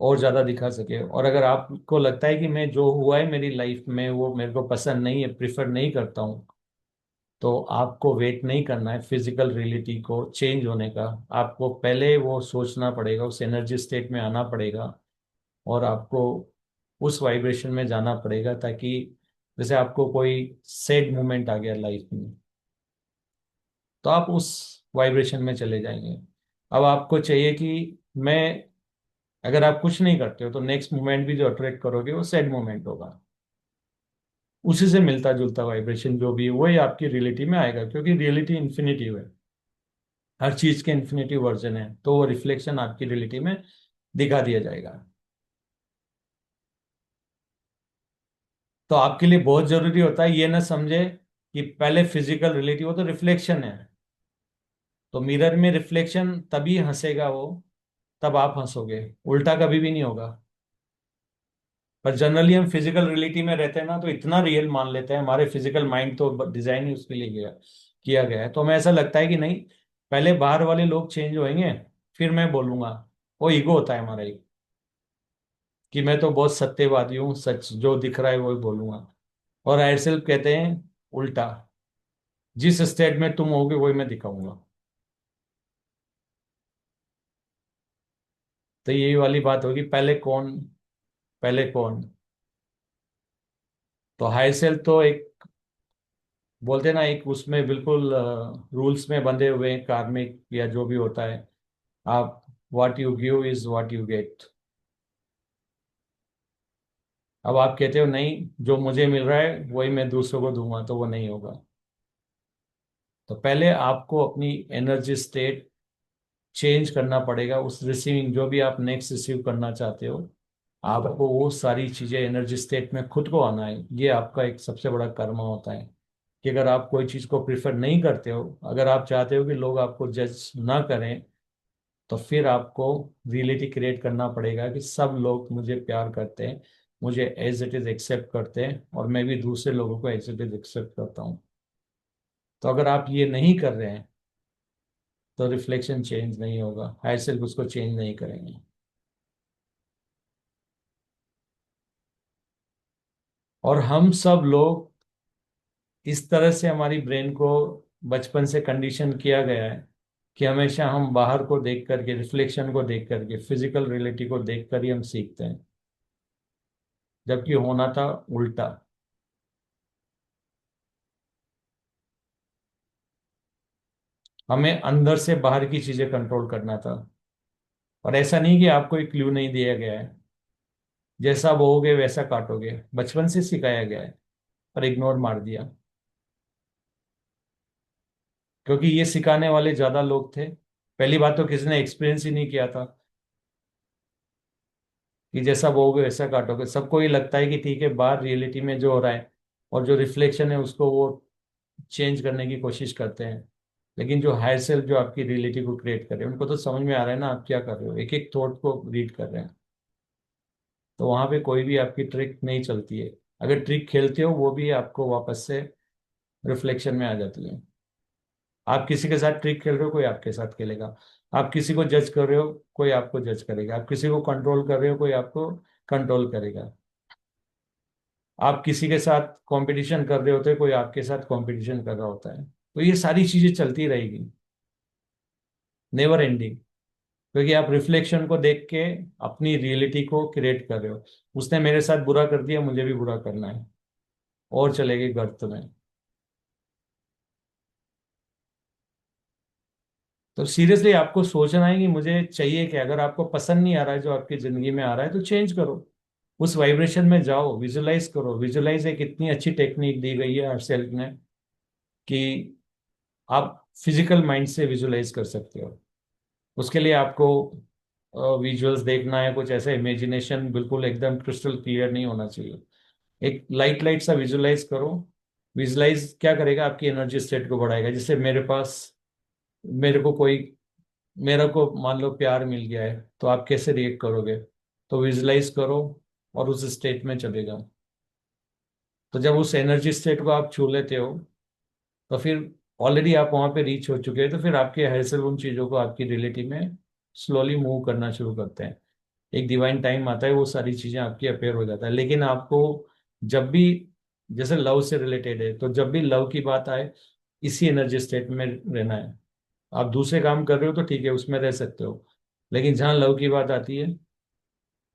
और ज़्यादा दिखा सके। और अगर आपको लगता है कि मैं जो हुआ है मेरी लाइफ में वो मेरे को पसंद नहीं है, प्रिफर नहीं करता हूँ, तो आपको वेट नहीं करना है फिजिकल रियलिटी को चेंज होने का। आपको पहले वो सोचना पड़ेगा, उस एनर्जी स्टेट में आना पड़ेगा, और आपको उस वाइब्रेशन में जाना पड़ेगा, ताकि जैसे आपको कोई सैड मोमेंट आ गया लाइफ में, तो आप उस वाइब्रेशन में चले जाएंगे। अब आपको चाहिए कि मैं, अगर आप कुछ नहीं करते हो तो नेक्स्ट मोमेंट भी जो अट्रैक्ट करोगे वो सैड मोमेंट होगा। उसी से मिलता जुलता वाइब्रेशन जो भी है वही आपकी रियलिटी में आएगा, क्योंकि रियलिटी इन्फिनिटिव है, हर चीज के इन्फिनिटिव वर्जन है, तो वो रिफ्लेक्शन आपकी रियलिटी में दिखा दिया जाएगा। तो आपके लिए बहुत जरूरी होता है ये ना समझे कि पहले फिजिकल रियलिटी, वो तो रिफ्लेक्शन है। तो मिरर में रिफ्लेक्शन तभी हंसेगा वो, तब आप हंसोगे, उल्टा कभी भी नहीं होगा। पर जनरली हम फिजिकल रियलिटी में रहते हैं ना, तो इतना रियल मान लेते हैं, हमारे फिजिकल माइंड तो डिजाइन ही उसके लिए किया गया है। तो हमें ऐसा लगता है कि नहीं, पहले बाहर वाले लोग चेंज होंगे फिर मैं बोलूंगा। वो ईगो होता है हमारा एक, कि मैं तो बहुत सत्यवादी हूँ, सच जो दिख रहा है वही बोलूंगा। और हायर सेल्फ कहते हैं उल्टा, जिस स्टेट में तुम होगे वही मैं दिखाऊंगा। तो यही वाली बात होगी, पहले कौन, पहले कौन। तो हायर सेल्फ तो एक बोलते हैं ना, एक उसमें बिल्कुल रूल्स में बंधे हुए हैं, कार्मिक या जो भी होता है। आप, what you give is what you get. अब आप कहते हो नहीं, जो मुझे मिल रहा है वही मैं दूसरों को दूंगा, तो वो नहीं होगा। तो पहले आपको अपनी एनर्जी स्टेट चेंज करना पड़ेगा, उस रिसीविंग जो भी आप नेक्स्ट रिसीव करना चाहते हो, आपको वो सारी चीजें एनर्जी स्टेट में खुद को आना है। ये आपका एक सबसे बड़ा कर्म होता है, कि अगर आप कोई चीज को प्रिफर नहीं करते हो, अगर आप चाहते हो कि लोग आपको जज ना करें, तो फिर आपको रियलिटी क्रिएट करना पड़ेगा कि सब लोग मुझे प्यार करते हैं, मुझे एज इट इज एक्सेप्ट करते हैं और मैं भी दूसरे लोगों को एज इट इज एक्सेप्ट करता हूँ। तो अगर आप ये नहीं कर रहे हैं तो रिफ्लेक्शन चेंज नहीं होगा, हायर सेल्फ उसको चेंज नहीं करेंगे। और हम सब लोग इस तरह से हमारी ब्रेन को बचपन से कंडीशन किया गया है कि हमेशा हम बाहर को देख करके, रिफ्लेक्शन को देख करके, फिजिकल रियलिटी को देख कर ही हम सीखते हैं, जबकि होना था उल्टा। हमें अंदर से बाहर की चीजें कंट्रोल करना था। और ऐसा नहीं कि आपको एक क्लू नहीं दिया गया है, जैसा बोओगे वैसा काटोगे, बचपन से सिखाया गया है पर इग्नोर मार दिया, क्योंकि ये सिखाने वाले ज्यादा लोग थे। पहली बात तो किसी ने एक्सपीरियंस ही नहीं किया था कि जैसा बोओगे वैसा काटोगे। सबको ये लगता है कि ठीक है, बाहर रियलिटी में जो हो रहा है और जो रिफ्लेक्शन है उसको वो चेंज करने की कोशिश करते हैं। लेकिन जो हायर सेल्फ जो आपकी रियलिटी को क्रिएट कर रहे हैं, उनको तो समझ में आ रहा है ना आप क्या कर रहे हो, एक एक थॉट को रीड कर रहे हैं। तो वहां पे कोई भी आपकी ट्रिक नहीं चलती है। अगर ट्रिक खेलते हो वो भी आपको वापस से रिफ्लेक्शन में आ जाती है। आप किसी के साथ ट्रिक खेल रहे हो, कोई आपके साथ खेलेगा। आप किसी को जज कर रहे हो, कोई आपको जज करेगा। आप किसी को कंट्रोल कर रहे हो, कोई आपको कंट्रोल करेगा। आप किसी के साथ कंपटीशन कर रहे होते हो, कोई आपके साथ कंपटीशन कर रहा होता है। तो ये सारी चीजें चलती रहेगी, नेवर एंडिंग। क्योंकि आप रिफ्लेक्शन को देख के अपनी रियलिटी को क्रिएट कर रहे हो। उसने मेरे साथ बुरा कर दिया, मुझे भी बुरा करना है, और चलेगी गर्त में। तो सीरियसली आपको सोचना है कि मुझे चाहिए क्या। अगर आपको पसंद नहीं आ रहा है जो आपकी जिंदगी में आ रहा है, तो चेंज करो, उस वाइब्रेशन में जाओ, विजुलाइज करो। विजुलाइज एक इतनी अच्छी टेक्निक दी गई है हर सेल्फ ने कि आप फिजिकल माइंड से विजुलाइज कर सकते हो। उसके लिए आपको विजुअल्स देखना है, कुछ ऐसा इमेजिनेशन बिल्कुल एकदम क्रिस्टल क्लियर नहीं होना चाहिए। एक लाइट लाइट सा विजुलाइज करो। विजुलाइज क्या करेगा, आपकी एनर्जी स्टेट को बढ़ाएगा। जैसे मेरे पास, मेरे को कोई, मेरे को मान लो प्यार मिल गया है, तो आप कैसे रिएक्ट करोगे। तो विजुलाइज करो और उस स्टेट में चले जाओ। तो जब उस एनर्जी स्टेट को आप छू लेते हो, तो फिर ऑलरेडी आप वहां पे रीच हो चुके हैं। तो फिर आपके हायर उन चीजों को आपकी रियलिटी में स्लोली मूव करना शुरू करते हैं। एक डिवाइन टाइम आता है, वो सारी चीजें आपकी अपेयर हो जाता है। लेकिन आपको जब भी, जैसे लव से रिलेटेड है, तो जब भी लव की बात आए, इसी एनर्जी स्टेट में रहना है। आप दूसरे काम कर रहे हो तो ठीक है, उसमें रह सकते हो। लेकिन जहाँ लव की बात आती है,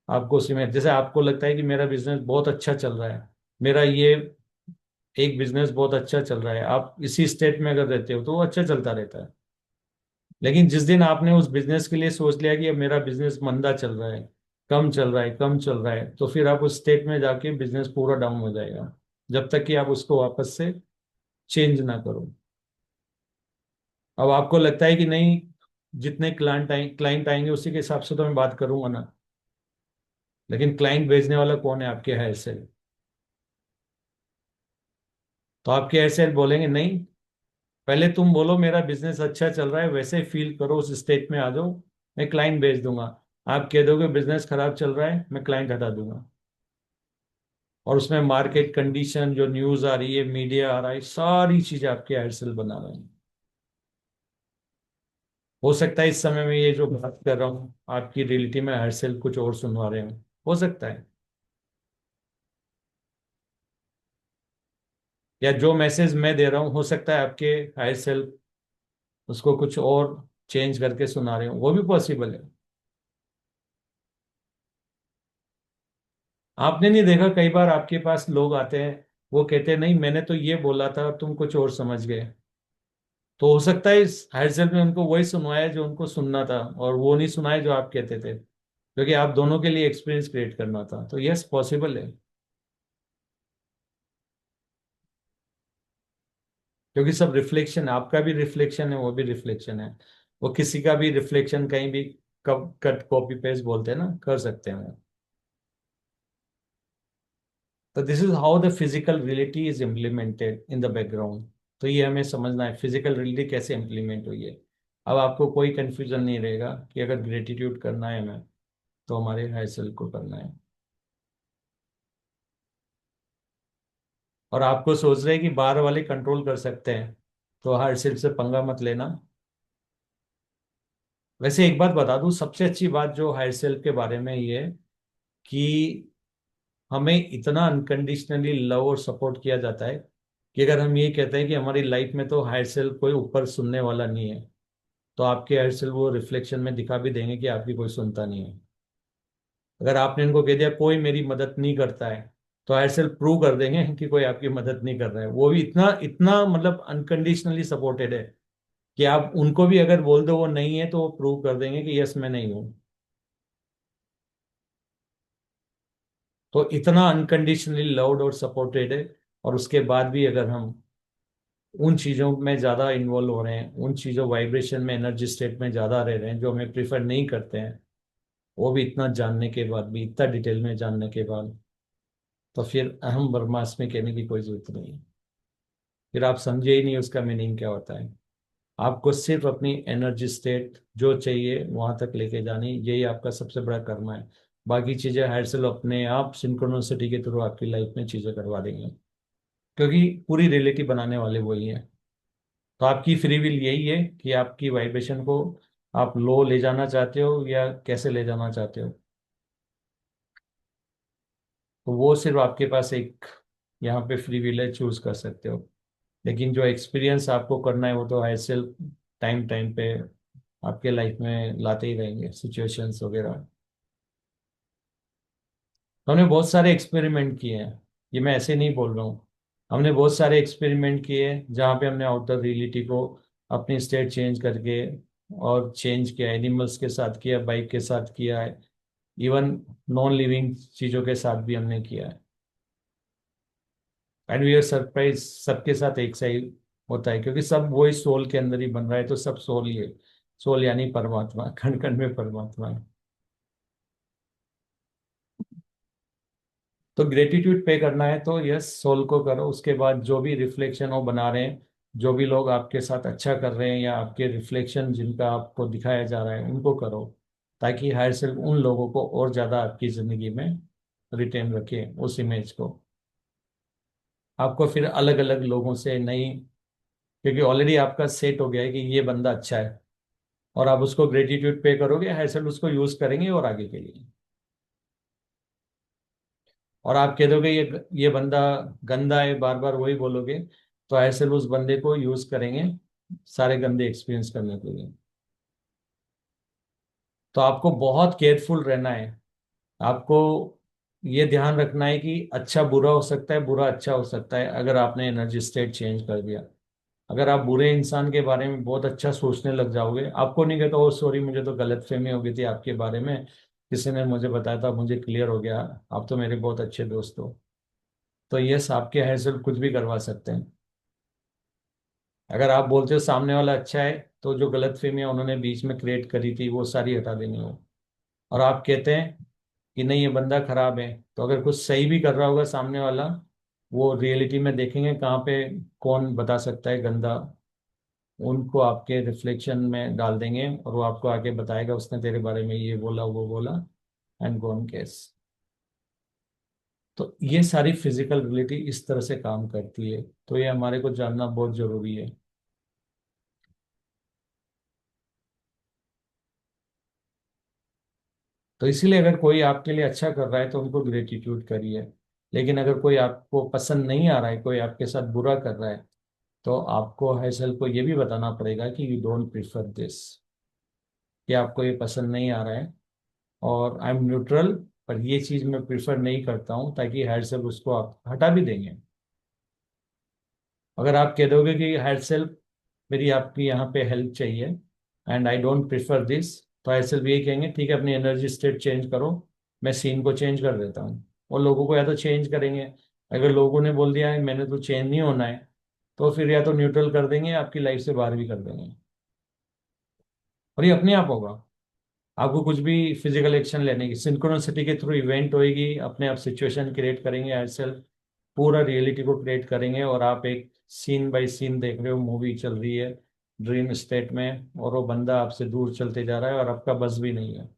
आपको उसी में, जैसे आपको लगता है कि मेरा बिजनेस बहुत अच्छा चल रहा है, मेरा ये एक बिजनेस बहुत अच्छा चल रहा है, आप इसी स्टेट में अगर रहते हो तो वो अच्छा चलता रहता है। लेकिन जिस दिन आपने उस बिजनेस के लिए सोच लिया कि अब मेरा बिजनेस मंदा चल रहा है, कम चल रहा है, कम चल रहा है, तो फिर आप उस स्टेट में जाके बिजनेस पूरा डाउन हो जाएगा, जब तक कि आप उसको वापस से चेंज ना करो। अब आपको लगता है कि नहीं, जितने क्लाइंट आएंगे उसी के हिसाब से तो मैं बात करूंगा ना। लेकिन क्लाइंट भेजने वाला कौन है, आपके हायर सेल। तो आपके हायर सेल बोलेंगे नहीं, पहले तुम बोलो मेरा बिजनेस अच्छा चल रहा है, वैसे फील करो, उस स्टेट में आ जाओ, मैं क्लाइंट भेज दूंगा। आप कह दोगे बिजनेस खराब चल रहा है, मैं क्लाइंट हटा दूंगा। और उसमें मार्केट कंडीशन, जो न्यूज आ रही है, मीडिया आ रहा है, सारी चीजें आपके हायर सेल बना रहे हैं। हो सकता है इस समय में ये जो बात कर रहा हूँ आपकी रियलिटी में हायर सेल कुछ और सुनवा रहे हो सकता है। या जो मैसेज मैं दे रहा हूँ, हो सकता है आपके हायर सेल उसको कुछ और चेंज करके सुना रहे हो, वो भी पॉसिबल है। आपने नहीं देखा, कई बार आपके पास लोग आते हैं, वो कहते हैं नहीं मैंने तो ये बोला था, तुम कुछ और समझ गए। तो हो सकता है इस हायर सेल में उनको वही सुनवाया जो उनको सुनना था, और वो नहीं सुनाया जो आप कहते थे, क्योंकि आप दोनों के लिए एक्सपीरियंस क्रिएट करना था। तो यस, पॉसिबल है। क्योंकि सब रिफ्लेक्शन, आपका भी रिफ्लेक्शन है, वो भी रिफ्लेक्शन है। वो किसी का भी रिफ्लेक्शन कहीं भी कब कट कॉपी पेस्ट बोलते हैं ना, कर सकते हैं वो। तो this is how the physical reality is implemented in the background. तो ये हमें समझना है, फिजिकल रियलिटी कैसे इम्प्लीमेंट हुई है। अब आपको कोई कंफ्यूजन नहीं रहेगा कि अगर ग्रेटिट्यूड करना है हमें, तो हमारे हायर सेल्फ को करना है। और आपको सोच रहे हैं कि बाहर वाले कंट्रोल कर सकते हैं, तो हर सिर्फ से पंगा मत लेना। वैसे एक बात बता दूं, सबसे अच्छी बात जो हायर सेल्फ के बारे में ये है कि हमें इतना अनकंडीशनली लव और सपोर्ट किया जाता है कि अगर हम ये कहते हैं कि हमारी लाइफ में तो हायर सेल्फ कोई ऊपर सुनने वाला नहीं है, तो आपके हायर सेल्फ वो रिफ्लेक्शन में दिखा भी देंगे कि आपकी कोई सुनता नहीं है। अगर आपने इनको कह दिया कोई मेरी मदद नहीं करता है, तो हायर सेल्फ प्रूव कर देंगे कि कोई आपकी मदद नहीं कर रहा है। वो भी इतना इतना मतलब अनकंडीशनली सपोर्टेड है कि आप उनको भी अगर बोल दो वो नहीं है, तो वो प्रूव कर देंगे कि यस मैं नहीं हूं। तो इतना अनकंडीशनली लव्ड और सपोर्टेड है। और उसके बाद भी अगर हम उन चीज़ों में ज़्यादा इन्वॉल्व हो रहे हैं, उन चीज़ों वाइब्रेशन में, एनर्जी स्टेट में ज़्यादा रह रहे हैं जो हमें प्रीफर नहीं करते हैं, वो भी इतना जानने के बाद भी, इतना डिटेल में जानने के बाद, तो फिर अहम ब्रह्मास्मि कहने की कोई जरूरत नहीं है। फिर आप समझे ही नहीं उसका मीनिंग क्या होता है। आपको सिर्फ अपनी एनर्जी स्टेट जो चाहिए वहां तक लेके जानी, यही आपका सबसे बड़ा कर्म है। बाकी चीजें हायर सेल अपने आप सिंक्रोनिसिटी के थ्रू आपकी लाइफ में चीजें करवा देंगे, क्योंकि पूरी रियलिटी बनाने वाले वही हैं। तो आपकी फ्री विल यही है कि आपकी वाइब्रेशन को आप लो ले जाना चाहते हो या कैसे ले जाना चाहते हो। तो वो सिर्फ आपके पास एक यहाँ पे फ्री विल है, चूज कर सकते हो। लेकिन जो एक्सपीरियंस आपको करना है वो तो हायर सेल्फ टाइम टाइम पे आपके लाइफ में लाते ही रहेंगे, सिचुएशंस वगैरह। तो हमने बहुत सारे एक्सपेरिमेंट किए हैं, ये मैं ऐसे नहीं बोल रहा हूँ। हमने बहुत सारे एक्सपेरिमेंट किए हैं जहाँ पे हमने आउटर रियलिटी को अपनी स्टेट चेंज करके और चेंज किया। एनिमल्स के साथ किया, बाइक के साथ किया है, इवन नॉन लिविंग चीज़ों के साथ भी हमने किया है। एंड वी आर सरप्राइज, सबके साथ एक सा ही होता है, क्योंकि सब वही सोल के अंदर ही बन रहा है। तो सब सोल ही है। सोल यानी परमात्मा, कण कण में परमात्मा है। तो ग्रेटिट्यूड पे करना है तो यस, सोल को करो। उसके बाद जो भी रिफ्लेक्शन वो बना रहे हैं, जो भी लोग आपके साथ अच्छा कर रहे हैं या आपके रिफ्लेक्शन जिनका आपको दिखाया जा रहा है उनको करो, ताकि हायर सेल्फ उन लोगों को और ज़्यादा आपकी ज़िंदगी में रिटेन रखे उस इमेज को। आपको फिर अलग अलग लोगों से नहीं, क्योंकि ऑलरेडी आपका सेट हो गया है कि ये बंदा अच्छा है, और आप उसको ग्रेटिट्यूड पे करोगे, हायर सेल्फ उसको यूज़ करेंगे और आगे के लिए। और आप कह दोगे ये बंदा गंदा है, बार बार वही बोलोगे, तो ऐसे लोग उस बंदे को यूज करेंगे सारे गंदे एक्सपीरियंस करने के लिए। तो आपको बहुत केयरफुल रहना है। आपको ये ध्यान रखना है कि अच्छा बुरा हो सकता है, बुरा अच्छा हो सकता है अगर आपने एनर्जी स्टेट चेंज कर दिया। अगर आप बुरे इंसान के बारे में बहुत अच्छा सोचने लग जाओगे, आपको नहीं कहता ओ सॉरी मुझे तो गलतफहमी हो गई थी आपके बारे में, किसी ने मुझे बताया था, मुझे क्लियर हो गया, आप तो मेरे बहुत अच्छे दोस्त हो, तो यस आपके हैसल कुछ भी करवा सकते हैं। अगर आप बोलते हो सामने वाला अच्छा है, तो जो गलतफहमियां उन्होंने बीच में क्रिएट करी थी वो सारी हटा देनी हो। और आप कहते हैं कि नहीं ये बंदा खराब है, तो अगर कुछ सही भी कर रहा होगा सामने वाला, वो रियलिटी में देखेंगे कहाँ पे कौन बता सकता है गंदा, उनको आपके रिफ्लेक्शन में डाल देंगे और वो आपको आके बताएगा उसने तेरे बारे में ये बोला वो बोला, एंड गो ऑन केस। तो ये सारी फिजिकल रियलिटी इस तरह से काम करती है, तो ये हमारे को जानना बहुत जरूरी है। तो इसीलिए अगर कोई आपके लिए अच्छा कर रहा है तो उनको ग्रेटिट्यूड करिए। लेकिन अगर कोई आपको पसंद नहीं आ रहा है, कोई आपके साथ बुरा कर रहा है, तो आपको हैसल को ये भी बताना पड़ेगा कि यू डोंट प्रिफर दिस, कि आपको ये पसंद नहीं आ रहा है और आई एम न्यूट्रल, पर ये चीज़ मैं प्रिफर नहीं करता हूँ, ताकि हैसल उसको आप हटा भी देंगे। अगर आप कह दोगे कि हैसल मेरी आपकी यहाँ पे हेल्प चाहिए and I don't prefer this, तो ऐसे भी यही कहेंगे ठीक है अपनी एनर्जी स्टेट चेंज करो, मैं सीन को चेंज कर देता हूँ। और लोगों को या तो चेंज करेंगे, अगर लोगों ने बोल दिया है मैंने तो चेंज नहीं होना है, तो फिर या तो न्यूट्रल कर देंगे, आपकी लाइफ से बाहर भी कर देंगे। और ये अपने आप होगा, आपको कुछ भी फिजिकल एक्शन लेने की, सिंक्रोनिसिटी के थ्रू इवेंट होएगी, अपने आप सिचुएशन क्रिएट करेंगे, एज सेल्फ पूरा रियलिटी को क्रिएट करेंगे, और आप एक सीन बाय सीन देख रहे हो, मूवी चल रही है ड्रीम स्टेट में, और वो बंदा आपसे दूर चलते जा रहा है और आपका बस भी नहीं है।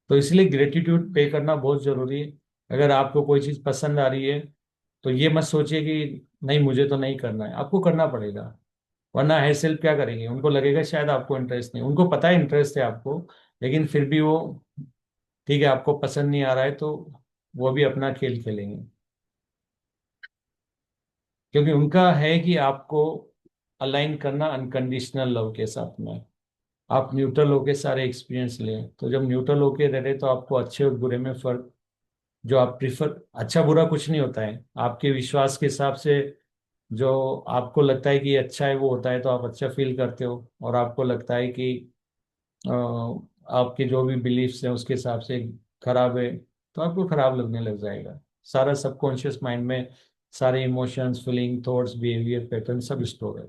तो इसलिए ग्रेटिट्यूड पे करना बहुत जरूरी है। अगर आपको कोई चीज़ पसंद आ रही है तो ये मत सोचिए कि नहीं मुझे तो नहीं करना है, आपको करना पड़ेगा। वरना हाई सेल्फ क्या करेंगे, उनको लगेगा शायद आपको इंटरेस्ट नहीं, उनको पता है इंटरेस्ट है आपको, लेकिन फिर भी वो ठीक है आपको पसंद नहीं आ रहा है तो वो भी अपना खेल खेलेंगे। क्योंकि उनका है कि आपको अलाइन करना अनकंडीशनल लव के साथ में। आप न्यूट्रल होके सारे एक्सपीरियंस लें, तो जब न्यूट्रल होके रह रहे तो आपको अच्छे और बुरे में फर्क, जो आप प्रिफर, अच्छा बुरा कुछ नहीं होता है, आपके विश्वास के हिसाब से जो आपको लगता है कि अच्छा है वो होता है तो आप अच्छा फील करते हो, और आपको लगता है कि अ, आपके जो भी बिलीफ्स हैं उसके हिसाब से खराब है तो आपको खराब लगने लग जाएगा। सारा सबकॉन्शियस माइंड में सारे emotions, feeling, thoughts, behaviour pattern सब स्टोर है।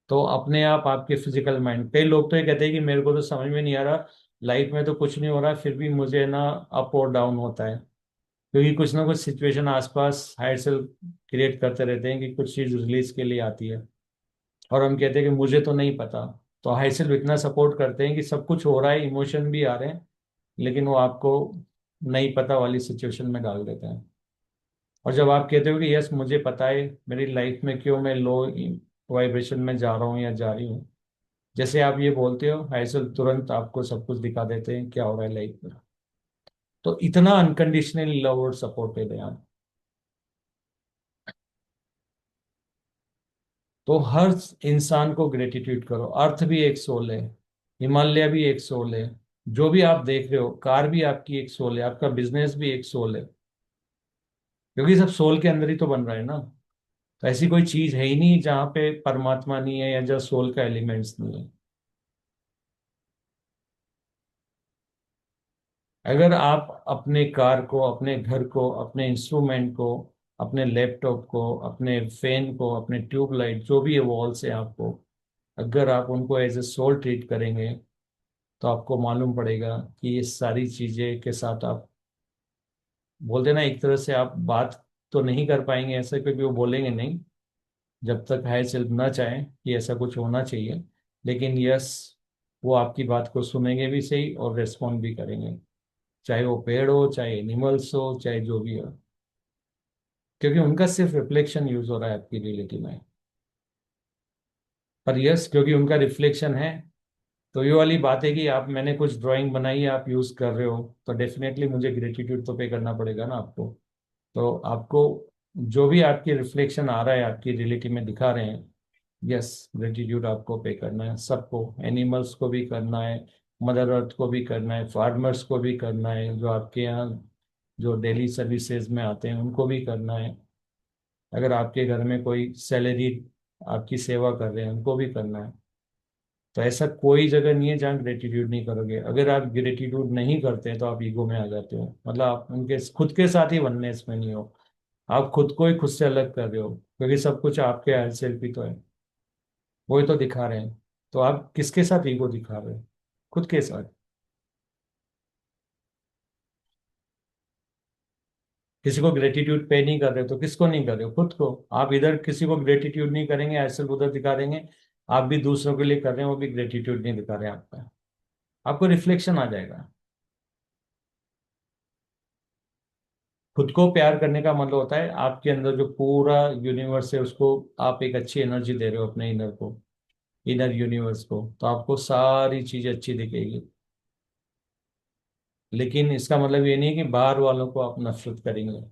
तो अपने आप आपके फिजिकल माइंड, कई लोग तो ये कहते हैं कि मेरे को तो समझ में नहीं आ रहा, लाइफ में तो कुछ नहीं हो रहा फिर भी मुझे ना अप और डाउन होता है, क्योंकि कुछ ना कुछ सिचुएशन आसपास हायर सेल्फ क्रिएट करते रहते हैं कि कुछ चीज रिलीज के लिए आती है, और हम कहते हैं कि मुझे तो नहीं पता। तो हाई सेल्फ इतना सपोर्ट करते हैं कि सब कुछ हो रहा है, इमोशन भी आ रहे हैं, लेकिन वो आपको नहीं पता वाली सिचुएशन में डाल देते हैं। और जब आप कहते हो कि यस मुझे पता है मेरी लाइफ में क्यों मैं लो वाइब्रेशन में जा रहा हूँ या जा रही हूँ, जैसे आप ये बोलते हो हाई सेल्फ तुरंत आपको सब कुछ दिखा देते हैं क्या हो रहा है लाइफ में। तो इतना अनकंडीशनली लव और सपोर्टेड है आप। तो हर इंसान को ग्रेटिट्यूड करो। अर्थ भी एक सोल है, हिमालय भी एक सोल है, जो भी आप देख रहे हो कार भी आपकी एक सोल है, आपका बिजनेस भी एक सोल है, क्योंकि सब सोल के अंदर ही तो बन रहा है ना। तो ऐसी कोई चीज है ही नहीं जहाँ पे परमात्मा नहीं है या जहाँ सोल का एलिमेंट्स नहीं है। अगर आप अपने कार को, अपने घर को, अपने इंस्ट्रूमेंट को, अपने लैपटॉप को, अपने फैन को, अपने ट्यूबलाइट जो भी है वॉल से आपको, अगर आप उनको एज ए सोल ट्रीट करेंगे तो आपको मालूम पड़ेगा कि ये सारी चीजें के साथ आप बोलते ना एक तरह से आप बात तो नहीं कर पाएंगे ऐसे, क्योंकि वो बोलेंगे नहीं जब तक हाई सेल्फ ना चाहे कि ऐसा कुछ होना चाहिए। लेकिन यस, वो आपकी बात को सुनेंगे भी सही और रेस्पॉन्ड भी करेंगे, चाहे वो पेड़ हो, चाहे एनिमल्स हो, चाहे जो भी हो, क्योंकि उनका सिर्फ रिफ्लेक्शन यूज हो रहा है आपकी रियलिटी में। पर यस, क्योंकि उनका रिफ्लेक्शन है, तो ये वाली बात है कि आप, मैंने कुछ ड्राइंग बनाई है आप यूज कर रहे हो, तो डेफिनेटली मुझे ग्रेटिट्यूड तो पे करना पड़ेगा ना आपको। तो आपको जो भी आपकी रिफ्लेक्शन आ रहा है आपकी रियलिटी में दिखा रहे हैं, यस ग्रेटिट्यूड आपको पे करना है, सबको, एनिमल्स को भी करना है, मदर अर्थ को भी करना है, फार्मर्स को भी करना है, जो आपके यहाँ जो डेली सर्विसेज में आते हैं उनको भी करना है, अगर आपके घर में कोई सैलरी आपकी सेवा कर रहे हैं उनको भी करना है। तो ऐसा कोई जगह नहीं है जहाँ ग्रेटिट्यूड नहीं करोगे। अगर आप ग्रेटिट्यूड नहीं करते हैं तो आप ईगो में आ जाते हो, मतलब आप उनके खुद के साथ ही वननेस में नहीं हो, आप खुद को ही खुद से अलग कर रहे हो, क्योंकि सब कुछ आपके हाथ सेल्फ ही तो है, वही तो दिखा रहे हैं। तो आप किसके साथ ईगो दिखा रहे हो? खुद के साथ। किसी को ग्रेटिट्यूड पे नहीं कर रहे हो तो किसको नहीं कर रहे हो? खुद को। आप इधर किसी को ग्रेटिट्यूड नहीं करेंगे, ऐसे उधर दिखा देंगे, आप भी दूसरों के लिए कर रहे हैं, वो भी ग्रेटिट्यूड नहीं दिखा रहे हैं आपका, आपको रिफ्लेक्शन आ जाएगा। खुद को प्यार करने का मतलब होता है आपके अंदर जो पूरा यूनिवर्स है उसको आप एक अच्छी एनर्जी दे रहे हो, अपने इनर को, इनर यूनिवर्स को, तो आपको सारी चीजें अच्छी दिखेगी। लेकिन इसका मतलब ये नहीं है कि बाहर वालों को आप नफरत करेंगे,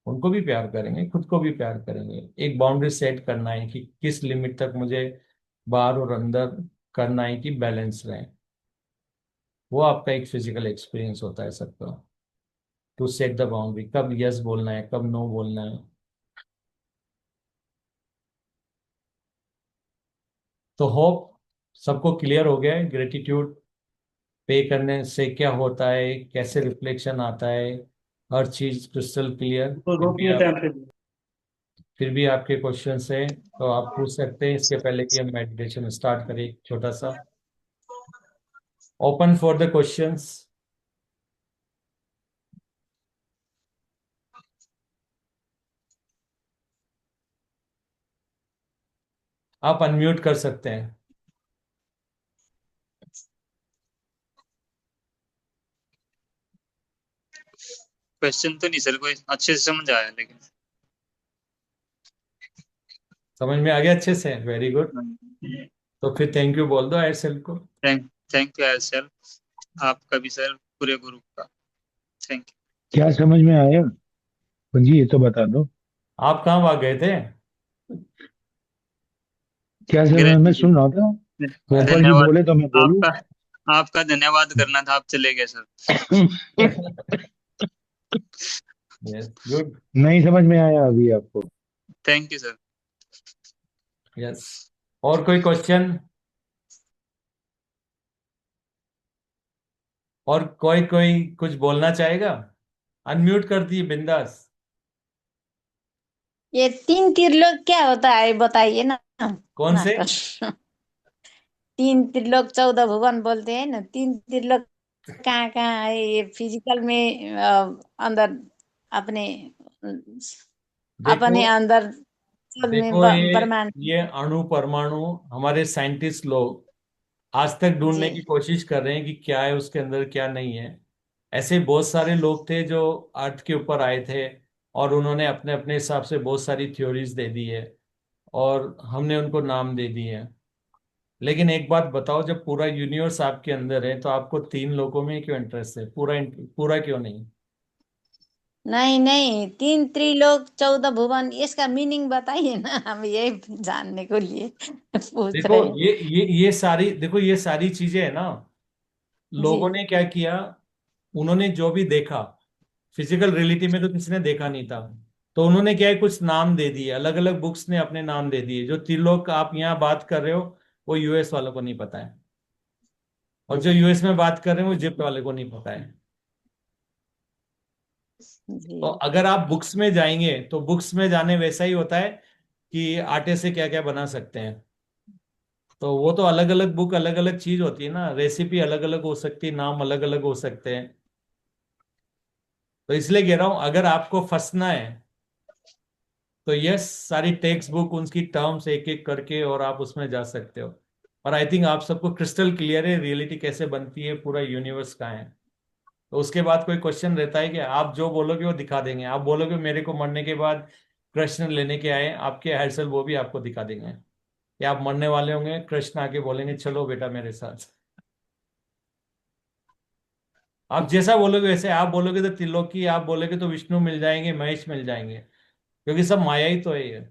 उनको भी प्यार करेंगे, खुद को भी प्यार करेंगे। एक बाउंड्री सेट करना है कि किस लिमिट तक मुझे बाहर और अंदर करना है कि बैलेंस रहे। वो आपका एक फिजिकल एक्सपीरियंस होता है सबका, टू सेट द बाउंड्री, कब यस बोलना है कब नो बोलना है। तो होप सबको क्लियर हो गया है ग्रेटिट्यूड पे करने से क्या होता है, कैसे रिफ्लेक्शन आता है, हर चीज क्रिस्टल क्लियर।
तो रोकने टाइम पे
फिर भी आपके क्वेश्चंस हैं तो आप पूछ सकते हैं, इसके पहले कि हम मेडिटेशन स्टार्ट करें, एक छोटा सा ओपन फॉर द क्वेश्चंस। आप अनम्यूट कर सकते हैं।
क्वेश्चन तो नहीं सर कोई अच्छे से समझ आया लेकिन।
समझ में आ गया अच्छे से? Very good. तो फिर थैंक यू बोल दो एयरसेल को।
थैंक थैंक यू सर, आपका भी सर, पूरे ग्रुप का थैंक यू।
क्या समझ में आया अपन जी, ये तो बता दो।
आप कहाँ भाग गए थे?
क्या समझ, मैं सुन रहा था। गोपाल जी
धन्यवाद
बोले तो मैं बोलूं।
आपका, आपका धन्यवाद करना था, आप चले गए सर।
Yes good.
नहीं समझ में आया अभी आपको?
Thank you sir.
यस। और कोई क्वेश्चन? और कोई कोई कुछ बोलना चाहेगा? अनम्यूट कर दिए बिंदास।
ये तीन त्रिलोक क्या होता है बताइए ना
कौन से?
मास्टर। तीन त्रिलोक 14 भुवन बोलते हैं ना, तीन त्रिलोक कहाँ कहाँ है ये फिजिकल में अंदर अपने
देखो
अपने अंदर सब में
देखो,
ब्रह्मांड।
ये अणु परमाणु हमारे साइंटिस्ट लोग आज तक ढूंढने
जी
की कोशिश कर रहे हैं कि क्या है उसके अंदर क्या नहीं है। ऐसे बहुत सारे लोग थे जो अर्थ के ऊपर आए थे और उन्होंने अपने अपने हिसाब से बहुत सारी थ्योरीज दे दी है और हमने उनको नाम दे दिए हैं। लेकिन एक बात बताओ, जब पूरा यूनिवर्स आपके अंदर है तो आपको तीन लोगों में क्यों इंटरेस्ट है? पूरा क्यों नहीं?
नहीं नहीं, तीन त्रिलोक 14 भुवन इसका मीनिंग बताइए ना, हम यही जानने को लिए पूछ
देखो
रहे हैं।
ये सारी चीजें है ना।
जी
लोगों ने क्या किया, उन्होंने जो भी देखा, फिजिकल रियलिटी में तो किसी ने देखा नहीं था, तो उन्होंने क्या है कुछ नाम दे दिए, अलग अलग बुक्स ने अपने नाम दे दिए। जो त्रिलोक आप यहाँ बात कर रहे हो वो यूएस वालों को नहीं पता है, और जो यूएस में बात कर रहे हैं वो इजिप्ट वाले को नहीं पता है।
जी।
तो अगर आप बुक्स में जाएंगे तो बुक्स में जाने वैसा ही होता है कि आटे से क्या क्या बना सकते हैं। तो वो तो अलग अलग बुक अलग अलग चीज होती है ना, रेसिपी अलग अलग हो सकती है, नाम अलग अलग हो सकते हैं। तो इसलिए कह रहा हूं अगर आपको फंसना है तो यस, सारी टेक्स्ट बुक उनकी टर्म्स एक एक करके और आप उसमें जा सकते हो। और आई थिंक आप सबको क्रिस्टल क्लियर है रियलिटी कैसे बनती है, पूरा यूनिवर्स कहाँ है। तो उसके बाद कोई क्वेश्चन रहता है कि आप जो बोलोगे वो दिखा देंगे। आप बोलोगे मेरे को मरने के बाद कृष्ण लेने के आए आपके हर्षल, वो भी आपको दिखा देंगे। या आप मरने वाले होंगे, कृष्ण आके बोलेंगे चलो बेटा मेरे साथ। आप जैसा बोलोगे वैसे। आप बोलोगे तो त्रिलोकी, आप बोलोगे तो विष्णु मिल जाएंगे, महेश मिल जाएंगे, क्योंकि सब माया ही तो है ये।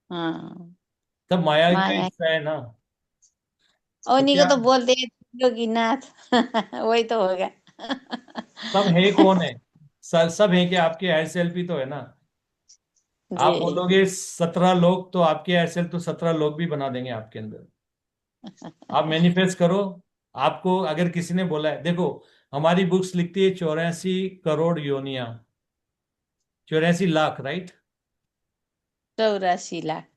हाँ
सब माया का
माया।
हिस्सा है ना। तो
उन्हीं को
क्या
तो बोलते हैं योगीनाथ। वही तो होगा।
सब है कौन है? सब है कि आपके हेयर सेल्फ ही तो है ना। आप
जी
बोलोगे 17 लोग, तो आपके हेयर सेल्फ तो 17 लोग भी बना देंगे आपके अंदर। आप मैनिफेस्ट करो। आपको अगर किसी ने बोला है, देखो हमारी बुक्स लिखती है 84 करोड़ योनिया, 84 लाख, राइट।
84 लाख।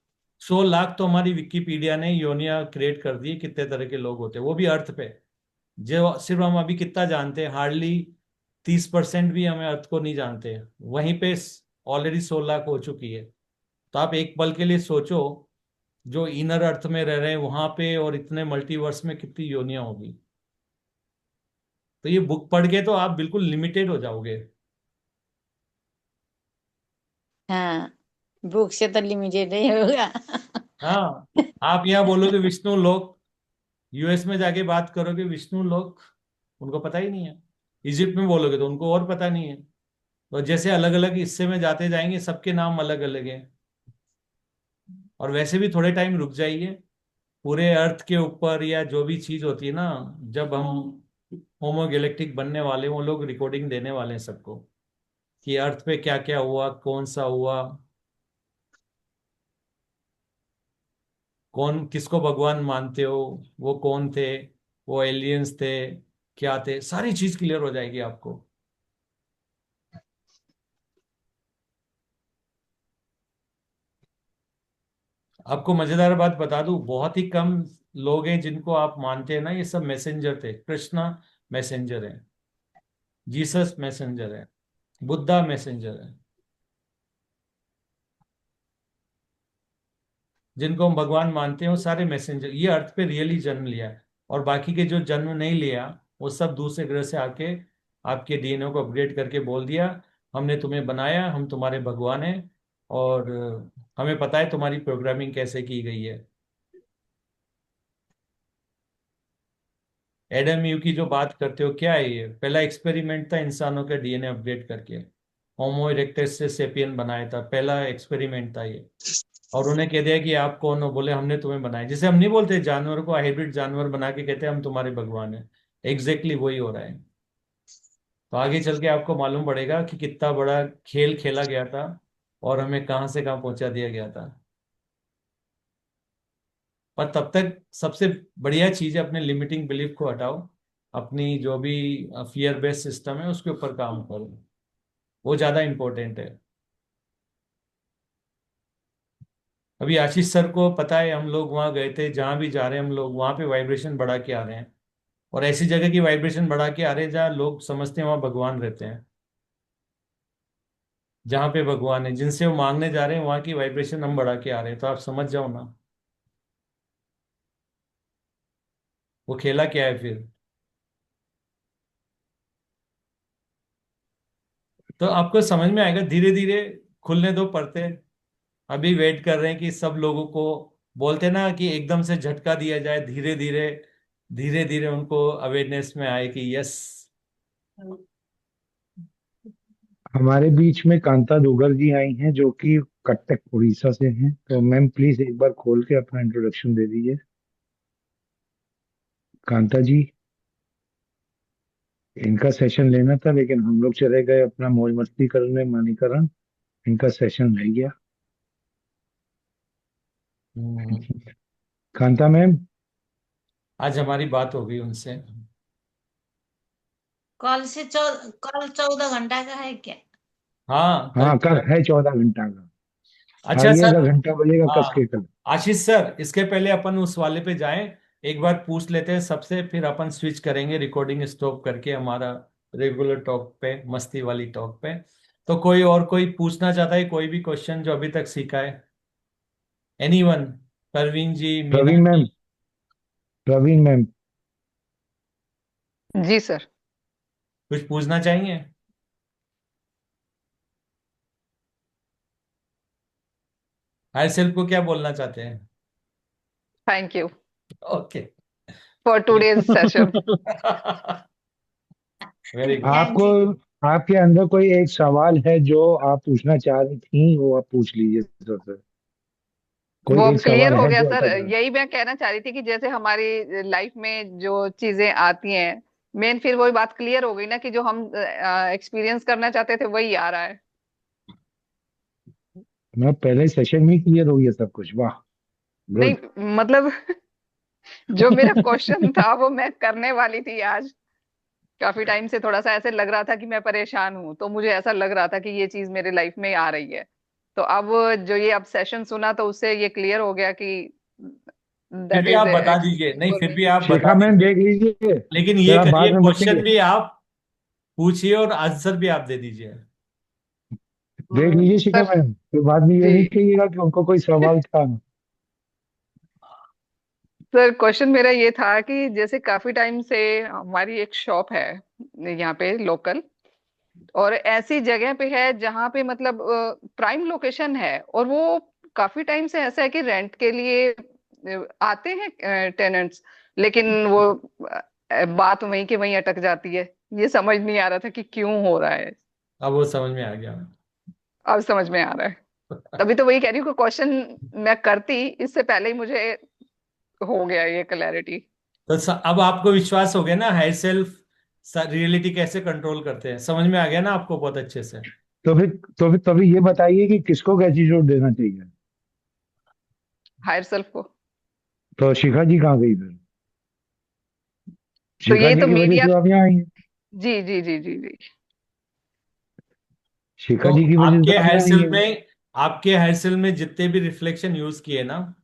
100 लाख तो हमारी विकिपीडिया ने योनिया क्रिएट कर दी कितने तरह के लोग होते हैं, वो भी अर्थ पे। जो सिर्फ हम अभी कितना जानते हैं, हार्डली 30% भी हमें अर्थ को नहीं जानते हैं। वहीं पे ऑलरेडी 100 लाख हो चुकी है। तो आप एक पल के लिए सोचो, जो इनर अर्थ में रह रहे हैं वहां पे और इतने मल्टीवर्स में कितनी योनियां होगी। तो ये बुक पढ़ के तो आप बिल्कुल लिमिटेड हो जाओगे।
हाँ बुक से तो लिमिटेड नहीं होगा।
हाँ, आप यहाँ बोलोगे विष्णु लोक, यूएस में जाके बात करोगे विष्णु लोक, उनको पता ही नहीं है। इजिप्ट में बोलोगे तो उनको और पता नहीं है। तो जैसे अलग अलग हिस्से में जाते जाएंगे सबके नाम अलग अलग है। और वैसे भी थोड़े टाइम रुक जाइए, पूरे अर्थ के ऊपर या जो भी चीज होती है ना, जब हम होमो गैलेक्टिक बनने वाले हैं, वो लोग रिकॉर्डिंग देने वाले हैं सबको कि अर्थ पे क्या क्या हुआ, कौन सा हुआ, कौन किसको भगवान मानते हो, वो कौन थे, वो एलियंस थे, क्या थे, सारी चीज क्लियर हो जाएगी आपको। आपको मजेदार बात बता दूं, बहुत ही कम लोग हैं जिनको आप मानते हैं ना, ये सब मैसेंजर थे। कृष्णा मैसेंजर है, जीसस मैसेंजर है, बुद्धा मैसेंजर है। जिनको हम भगवान मानते हैं वो सारे मैसेंजर, ये अर्थ पे रियली जन्म लिया है। और बाकी के जो जन्म नहीं लिया वो सब दूसरे ग्रह से आके आपके डीएनए को अपग्रेड करके बोल दिया हमने तुम्हें बनाया, हम तुम्हारे भगवान हैं, और हमें पता है तुम्हारी प्रोग्रामिंग कैसे की गई है। एडम यू की जो बात करते हो, क्या है ये? पहला एक्सपेरिमेंट था इंसानों के डीएनए अपडेट करके, होमो इरेक्टस से सेपियन बनाया था, पहला एक्सपेरिमेंट था ये। और उन्हें कह दिया कि आप कौन हो, बोले हमने तुम्हें बनाया। जैसे हम नहीं बोलते जानवर को हाइब्रिड जानवर बना के कहते हैं हम तुम्हारे भगवान हैं, एग्जैक्टली वही हो रहा है। तो आगे चल के आपको मालूम पड़ेगा कि कितना बड़ा खेल खेला गया था और हमें कहां से कहां पहुंचा दिया गया था। पर तब तक सबसे बढ़िया चीज है अपने लिमिटिंग बिलीफ को हटाओ, अपनी जो भी फियर बेस्ड सिस्टम है उसके ऊपर काम करो, वो ज्यादा इंपॉर्टेंट है। अभी आशीष सर को पता है, हम लोग वहां गए थे, जहां भी जा रहे हैं हम लोग वहां पे वाइब्रेशन बढ़ा के आ रहे हैं, और ऐसी जगह की वाइब्रेशन बढ़ा के आ रहे हैं जहाँ लोग समझते हैं वहां भगवान रहते हैं। जहाँ पे भगवान है, जिनसे वो मांगने जा रहे हैं, वहां की वाइब्रेशन हम बढ़ा के आ रहे हैं, तो आप समझ जाओ ना वो खेला क्या है फिर। तो आपको समझ में आएगा धीरे धीरे, खुलने दो परते। अभी वेट कर रहे हैं कि सब लोगों को, बोलते ना कि एकदम से झटका दिया जाए, धीरे धीरे धीरे धीरे उनको अवेयरनेस में आए कि यस।
हमारे बीच में कांता डोगर जी आई हैं जो कि कटक उड़ीसा से हैं। तो मैम प्लीज एक बार खोल के अपना इंट्रोडक्शन दे दीजिए। कांता जी, इनका सेशन लेना था लेकिन हम लोग चले गए अपना मौज मस्ती करने मणिकरण, इनका सेशन रह गया। कांता मैम,
आज हमारी बात हो गई उनसे।
कल 14 घंटा का है क्या?
हाँ कल।
हाँ कल है 14 घंटा का।
अच्छा सर।
आइएगा, घंटा बजेगा कस के
हाँ
कल।
आशीष सर, इसके पहले अपन उस वाले पे जाएं, एक बार पूछ लेते हैं सबसे, फिर अपन स्विच करेंगे रिकॉर्डिंग स्टॉप करके हमारा रेगुलर टॉक पे, मस्ती वाली टॉक पे। तो कोई और कोई पूछना चाहता है कोई भी क्वेश्चन जो अभी तक सीखा है? एनीवन? परवीन जी, मीना
प्रवीण
जी।
मैम, प्रवीण मैम,
जी सर।
कुछ पूछना चाहिए? हायर सेल्फ को क्या बोलना चाहते हैं?
Thank you
okay.
For today's session.
Very good.
Thank
आपको,
यू।
आपके अंदर कोई एक सवाल है जो आप पूछना चाह रही थी, वो आप पूछ लीजिए सर से।
वो
कोई
अब
एक
क्लियर
सवाल
हो
है
गया
जो
सर।
अटक रहा है।
यही मैं कहना चाह रही थी कि जैसे हमारी लाइफ में जो चीजें आती हैं, मेन फिर वही बात क्लियर हो गई ना कि जो हम एक्सपीरियंस करना चाहते थे वही आ रहा है।
मैं पहले सेशन में क्लियर हो गया सब कुछ, वाह,
नहीं
गुड।
मतलब जो मेरा क्वेश्चन था वो मैं करने वाली थी आज। काफी टाइम से थोड़ा सा ऐसे लग रहा था कि मैं परेशान हूँ, तो मुझे ऐसा लग रहा था कि ये चीज मेरे लाइफ में आ रही है। तो अब जो ये अब सेशन सुना तो उससे ये क्लियर हो गया कि
फिर
दैट
भी
इज
आप बता दीजिए, नहीं
फॉर
फिर
मी।
भी आप बता
शिखा मैम
दीजिए।
देख लीजिए,
लेकिन
फिर
ये
आप बाद
करिए,
में
क्वेश्चन
बचेंगे।
भी आप पूछिए और आंसर भी आप दे दीजिए।
देख लीजिए शिखा
सर
मैम, फिर बाद में ये
जी।
नहीं कहिएगा कि उनको कोई सवाल था।
सर क्वेश्चन मेरा ये था कि जैसे काफी टाइम से हमारी एक शॉप है यहाँ पे लोकल, और ऐसी जगह पे है जहाँ पे मतलब प्राइम लोकेशन है, और वो काफी टाइम से ऐसा है कि रेंट के लिए आते हैं टेनेंट्स, लेकिन वो बात वहीं के वहीं अटक जाती है। ये समझ नहीं आ रहा था कि क्यों हो रहा है।
अब वो समझ में आ गया।
अब समझ में आ रहा है। तभी तो वही कह रही हूँ कि क्वेश्चन मैं करती इससे पहले ही मुझे हो गया ये क्लैरिटी।
तो अब आपको विश्वास हो गया ना हाई सेल्फ रियलिटी कैसे कंट्रोल करते हैं, समझ में आ गया ना आपको बहुत अच्छे से।
तो फिर तभी ये बताइए कि किसको एटीट्यूड देना चाहिए।
हायर सेल्फ को।
तो शिखा जी कहाँ गई फिर?
तो
शिखा
ये
जी
तो
की वजह
मीडिया।
से आप यहाँ आई हैं।
जी जी जी जी जी।
शिखा
तो
जी की वजह से आप यहाँ आई हैं।
आपके हायर सेल में जितने भी रिफ्लेक्शन यूज किए ना,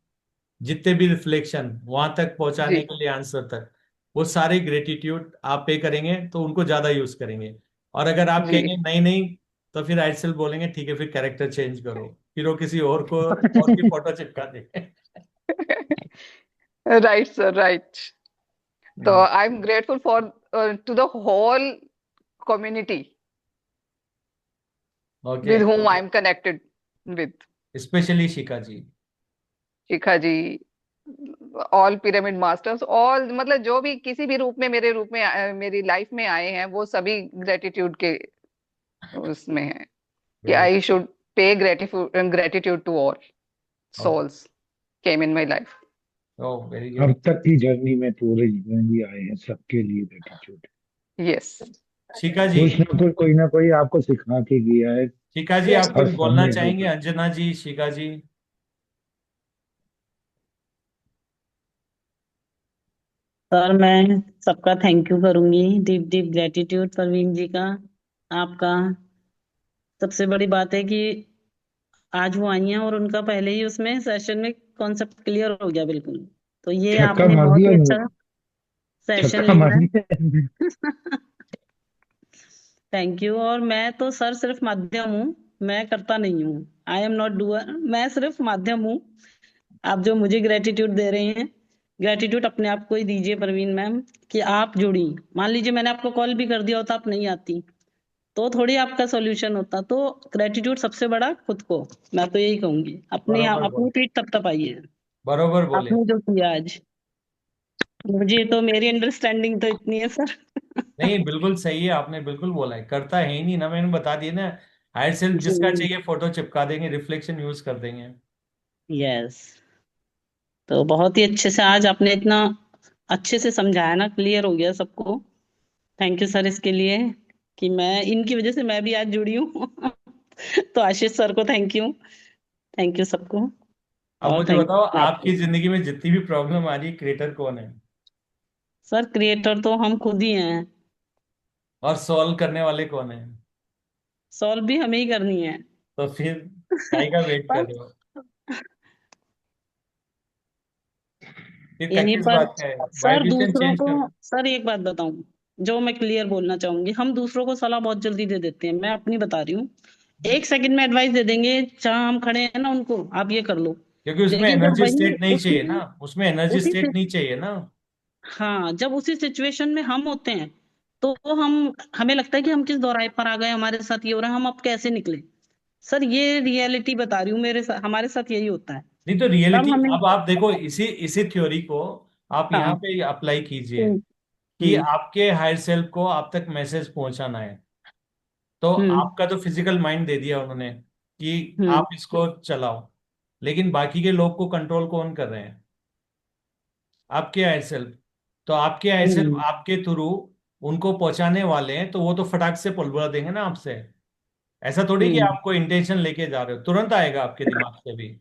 जितने भी रिफ्लेक्शन वहां तक
जी
पहुंचाने के लिए आंसर तक, वो सारे ग्रेटिट्यूड आप पे करेंगे तो उनको ज्यादा यूज करेंगे। और अगर आप
जी।
कहेंगे नहीं नहीं, तो फिर हायर सेल बोलेंगे ठीक है फिर कैरेक्टर चेंज करो, फिर वो किसी और की फोटो चिपका देंगे।
Right sir right. तो I am grateful for to the whole community
okay,
with whom I am connected with.
Specially Shikha ji.
Shikha ji, all pyramid masters, all मतलब जो भी किसी भी रूप में मेरे रूप में मेरी लाइफ में आए हैं, वो सभी ग्रेटिट्यूड के उसमें है कि
very,
I should pay gratitude to all souls came in my life.
Oh very
अब
गुड।
तक की जर्नी में पूरे जितने भी आए हैं सबके लिए ग्रेटिट्यूड।
Yes.
शिखा जी,
कोई ना कोई आपको सिखा के गया है।
शिखा जी
Yes.
आप
हर
कुछ बोलना
समय
चाहेंगे? अंजना जी, शिखा जी।
सर मैं सबका थैंक यू करूंगी, deep deep gratitude Parveen ji का, आपका। सबसे बड़ी बात है कि आज वो आई हैं और उनका पहले ही उसमें सेशन में कॉन्सेप्ट क्लियर हो गया बिल्कुल। तो ये
छक्का
आपने
मार
बहुत
दिया
ही
इन्होंने,
अच्छा सेशन
छक्का
लिया
मार
है।
दिया।
Thank you. और मैं तो सर सिर्फ माध्यम हूँ, मैं करता नहीं हूँ। आई एम नॉट डूअर, मैं सिर्फ माध्यम हूँ। आप जो मुझे ग्रेटिट्यूड दे रहे हैं, ग्रेटिट्यूड अपने आप को ही दीजिए परवीन मैम, कि आप जुड़ी। मान लीजिए मैंने आपको कॉल भी कर दिया होता, आप नहीं आती तो थोड़ी आपका सॉल्यूशन होता। तो ग्रेटिट्यूड सबसे बड़ा खुद को, मैं तो यही कहूंगी, अपने
बरोबर
अपनी
बोले,
पीठ थपथपाइए।
बरोबर बोले।
आपने जो किया आज, मुझे तो मेरी अंडरस्टैंडिंग तो इतनी है सर।
नहीं, बिल्कुल सही है, आपने बिल्कुल बोला है, करता है ही नहीं ना, मैंने बता दिया ना। हायर सेल्फ
जी।
जिसका चाहिए फोटो चिपका देंगे, रिफ्लेक्शन यूज कर देंगे।
यस। तो बहुत ही अच्छे से आज आपने इतना अच्छे से समझाया ना, क्लियर हो गया सबको। थैंक यू सर इसके लिए, कि मैं इनकी वजह से मैं भी आज जुड़ी हूँ। तो आशीष सर को थैंक यू, थैंक यू सबको।
अब
और
मुझे
थैंक
बताओ,
यू
आपकी
आपको
जिंदगी में जितनी भी प्रॉब्लम आ रही है, क्रिएटर कौन है?
सर। क्रिएटर तो हम खुद ही हैं,
और सॉल्व करने वाले कौन है?
सॉल्व भी हमें ही करनी है।
तो फिर काय का वेट कर
पर
रहे हो? फिर
यहीं
किस
पर
बात का है?
सर
वाइब्रेशन
दूसरों
चेंज
को,
करो।
सर एक बात बताऊं जो मैं क्लियर बोलना चाहूंगी, हम दूसरों को सलाह बहुत जल्दी दे देते हैं। मैं अपनी बता रही हूँ, एक सेकंड में एडवाइस दे देंगे जहां हम खड़े हैं ना उनको, आप ये कर लो।
क्योंकि उसमें
लेकिन जब
एनर्जी
वही
स्टेट नहीं चाहिए
उसी
ना, उसमें एनर्जी
उसी
स्टेट नहीं चाहिए ना।
हाँ, जब उसी सिचुएशन में हम होते हैं तो हम, हमें लगता है कि हम किस दौराहे पर आ गए, हमारे साथ ये हो रहा है, हम अब कैसे निकले। सर ये रियलिटी बता रही हूँ, मेरे साथ, हमारे साथ यही होता है।
नहीं तो
तब
रियलिटी,
हमें,
अब आप देखो, इसी इसी थ्योरी को आप यहाँ
हाँ।
पे अप्लाई कीजिए
हम्म।
कि
हम्म।
आपके हायर सेल्फ को आप तक मैसेज पहुंचाना है। तो
हम्म।
आपका तो फिजिकल माइंड दे दिया उन्होंने कि
हम्म।
आप इसको चलाओ, लेकिन बाकी के लोग को कंट्रोल कौन कर रहे हैं? आपके हायर सेल्फ। तो आपके हायर सेल्फ
हम्म।
आपके थ्रू उनको पहुंचाने वाले हैं, तो वो तो फटाक से बुलबुला देंगे ना आपसे। ऐसा थोड़ी कि
हम्म।
आपको इंटेंशन लेके जा रहे हो, तुरंत आएगा आपके दिमाग से भी।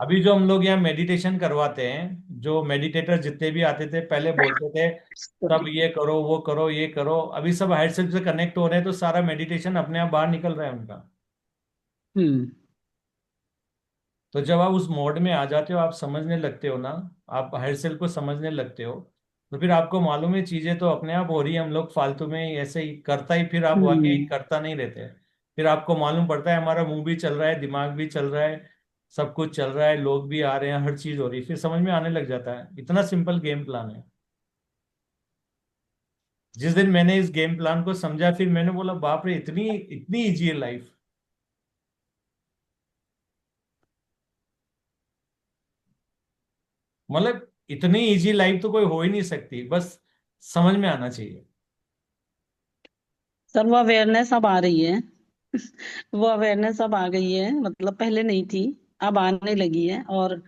अभी जो हम लोग यहाँ मेडिटेशन करवाते हैं, जो मेडिटेटर जितने भी आते थे पहले बोलते थे सब ये करो वो करो ये करो, अभी सब हायर सेल्फ से कनेक्ट हो रहे हैं, तो सारा मेडिटेशन अपने आप बाहर निकल रहा है उनका।
हम्म।
तो जब आप उस मोड में आ जाते हो, आप समझने लगते हो ना, आप हायर सेल्फ को समझने लगते हो, तो फिर आपको मालूम है चीजें तो अपने आप हो रही है। हम लोग फालतू में ऐसे ही करता ही, फिर आप वाकई
हम्म।
करता नहीं रहते। फिर आपको मालूम पड़ता है हमारा मुंह भी चल रहा है, दिमाग भी चल रहा है, सब कुछ चल रहा है, लोग भी आ रहे हैं, हर चीज हो रही है, फिर समझ में आने लग जाता है। इतना सिंपल गेम प्लान है। जिस दिन मैंने इस गेम प्लान को समझा, फिर मैंने बोला बाप रे, इतनी इतनी इजी है लाइफ। मतलब इतनी इजी लाइफ तो कोई हो ही नहीं सकती, बस समझ में आना चाहिए।
सर वो अवेयरनेस अब आ रही है। वो अवेयरनेस अब आ गई है, मतलब पहले नहीं थी, अब आने लगी है। और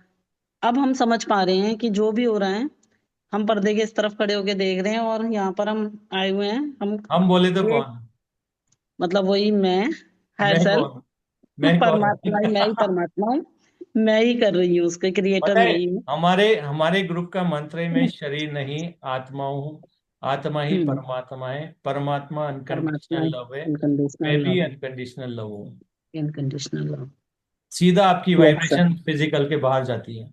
अब हम समझ पा रहे हैं कि जो भी हो रहा है, हम पर्दे के इस तरफ खड़े होके देख रहे हैं और यहाँ पर हम आए हुए हैं। हम
हम बोले तो
ये,
कौन?
मतलब वही मैं, हायर
मैं
सेल्फ,
कौन? मैं कौन?
परमात्मा ही, मैं ही परमात्मा हूँ। मैं ही कर रही हूँ, उसके क्रिएटर
पता है,
मैं ही हूँ।
हमारे हमारे ग्रुप का मंत्र है, मैं शरीर नहीं आत्मा हूँ, आत्मा ही
हम्म।
परमात्मा है, परमात्मा
परमात्मा
अनकंडीशनल लव है, मैं
अनकंडीशनल
भी
लव,
अनकंडीशनल लव हूँ।
Unconditional love.
सीधा आपकी
यस सर।
वाइब्रेशन फिजिकल के बाहर जाती है,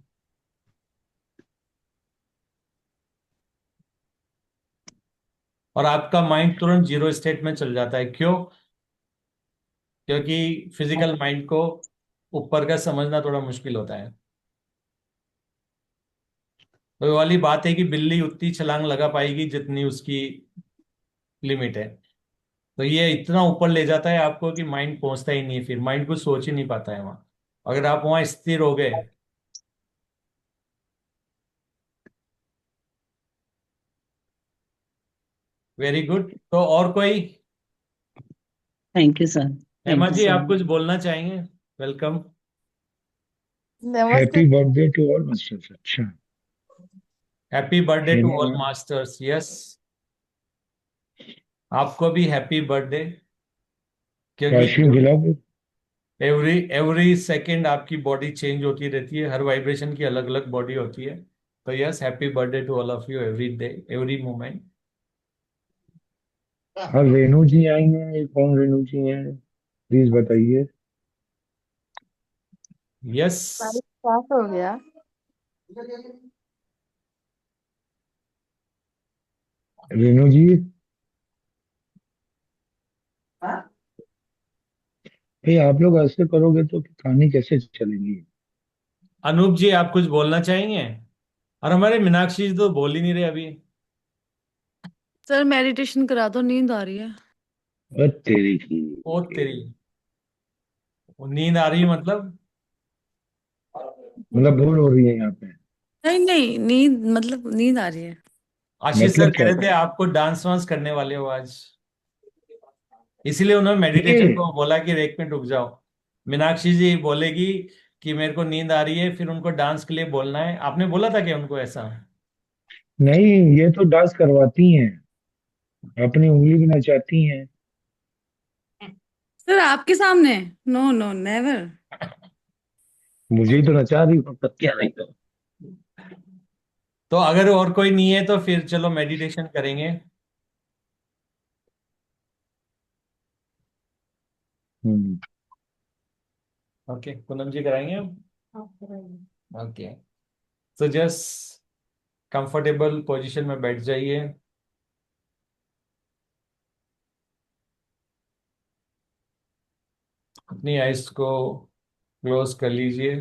और आपका माइंड तुरंत जीरो स्टेट में चल जाता है। क्यों? क्योंकि फिजिकल माइंड को ऊपर का समझना थोड़ा मुश्किल होता है। तो ये वाली बात है कि बिल्ली उतनी छलांग लगा पाएगी जितनी उसकी लिमिट है। तो ये इतना ऊपर ले जाता है आपको कि माइंड पहुंचता ही नहीं है, फिर माइंड कुछ सोच ही नहीं पाता है वहां। अगर आप वहां स्थिर हो गए। Very good. तो और कोई?
Thank you sir,
Hema
thank you
ji,
so
आप कुछ
मच।
बोलना चाहेंगे? वेलकम।
नमस्ते।
Happy birthday to all masters. अच्छा,
happy birthday to
Hema
all
ma'am.
Masters. Yes, आपको भी हैप्पी बर्थडे।
तो
क्योंकि
आइसक्रीम खिलाओगे?
एवरी एवरी सेकेंड आपकी बॉडी चेंज होती रहती है, हर वाइब्रेशन की अलग अलग बॉडी होती है। तो yes, happy birthday to all of you, every day, every moment.
हाँ, रेनू जी आई हैं। ये कौन रेनू जी हैं, प्लीज बताइए।
यस।
क्या हो गया?
रेनू जी, भाई आप लोग ऐसे करोगे तो कहानी कैसे चलेगी?
अनूप जी, आप कुछ बोलना चाहेंगे? और हमारे मीनाक्षी जी तो बोल ही नहीं रहे अभी।
सर मेडिटेशन करा दो, नींद आ रही है।
अरे तेरी की।
ओ तेरी, वो नींद आ रही है मतलब?
मतलब बोर हो रही है यहाँ पे?
नहीं नहीं, नींद मतलब नींद आ रही है।
आशीष सर
मतलब
कह
क्या
रहे थे
था?
आपको डांस वांस करने वाले हो आज, इसीलिए उन्होंने मेडिटेशन
ये
को बोला कि एक मिनट रुक जाओ। मीनाक्षी जी बोलेगी कि मेरे को नींद आ रही है, फिर उनको डांस के लिए बोलना है। आपने बोला था कि उनको ऐसा?
नहीं, ये तो डांस करवाती हैं, अपनी उंगली भी नचाती हैं।
सर आपके सामने? No no never.
मुझे ही तो नचा रही हो, तब क्या नहीं तो।
तो अगर और कोई नहीं है तो फिर चलो मेडिटेशन करेंगे।
हम्म।
ओके, पूनम जी कराएंगे हम। ओके, तो जस्ट कंफर्टेबल पोजीशन में बैठ जाइए। अपनी आइज को क्लोज कर लीजिए।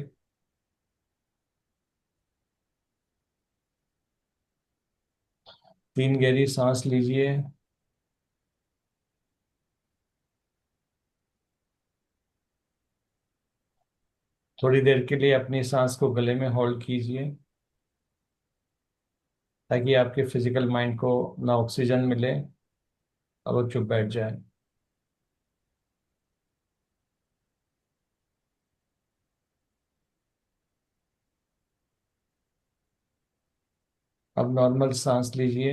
तीन गहरी सांस लीजिए। थोड़ी देर के लिए अपनी सांस को गले में होल्ड कीजिए, ताकि आपके फिजिकल माइंड को ना ऑक्सीजन मिले और वो चुप बैठ जाए। अब नॉर्मल सांस लीजिए।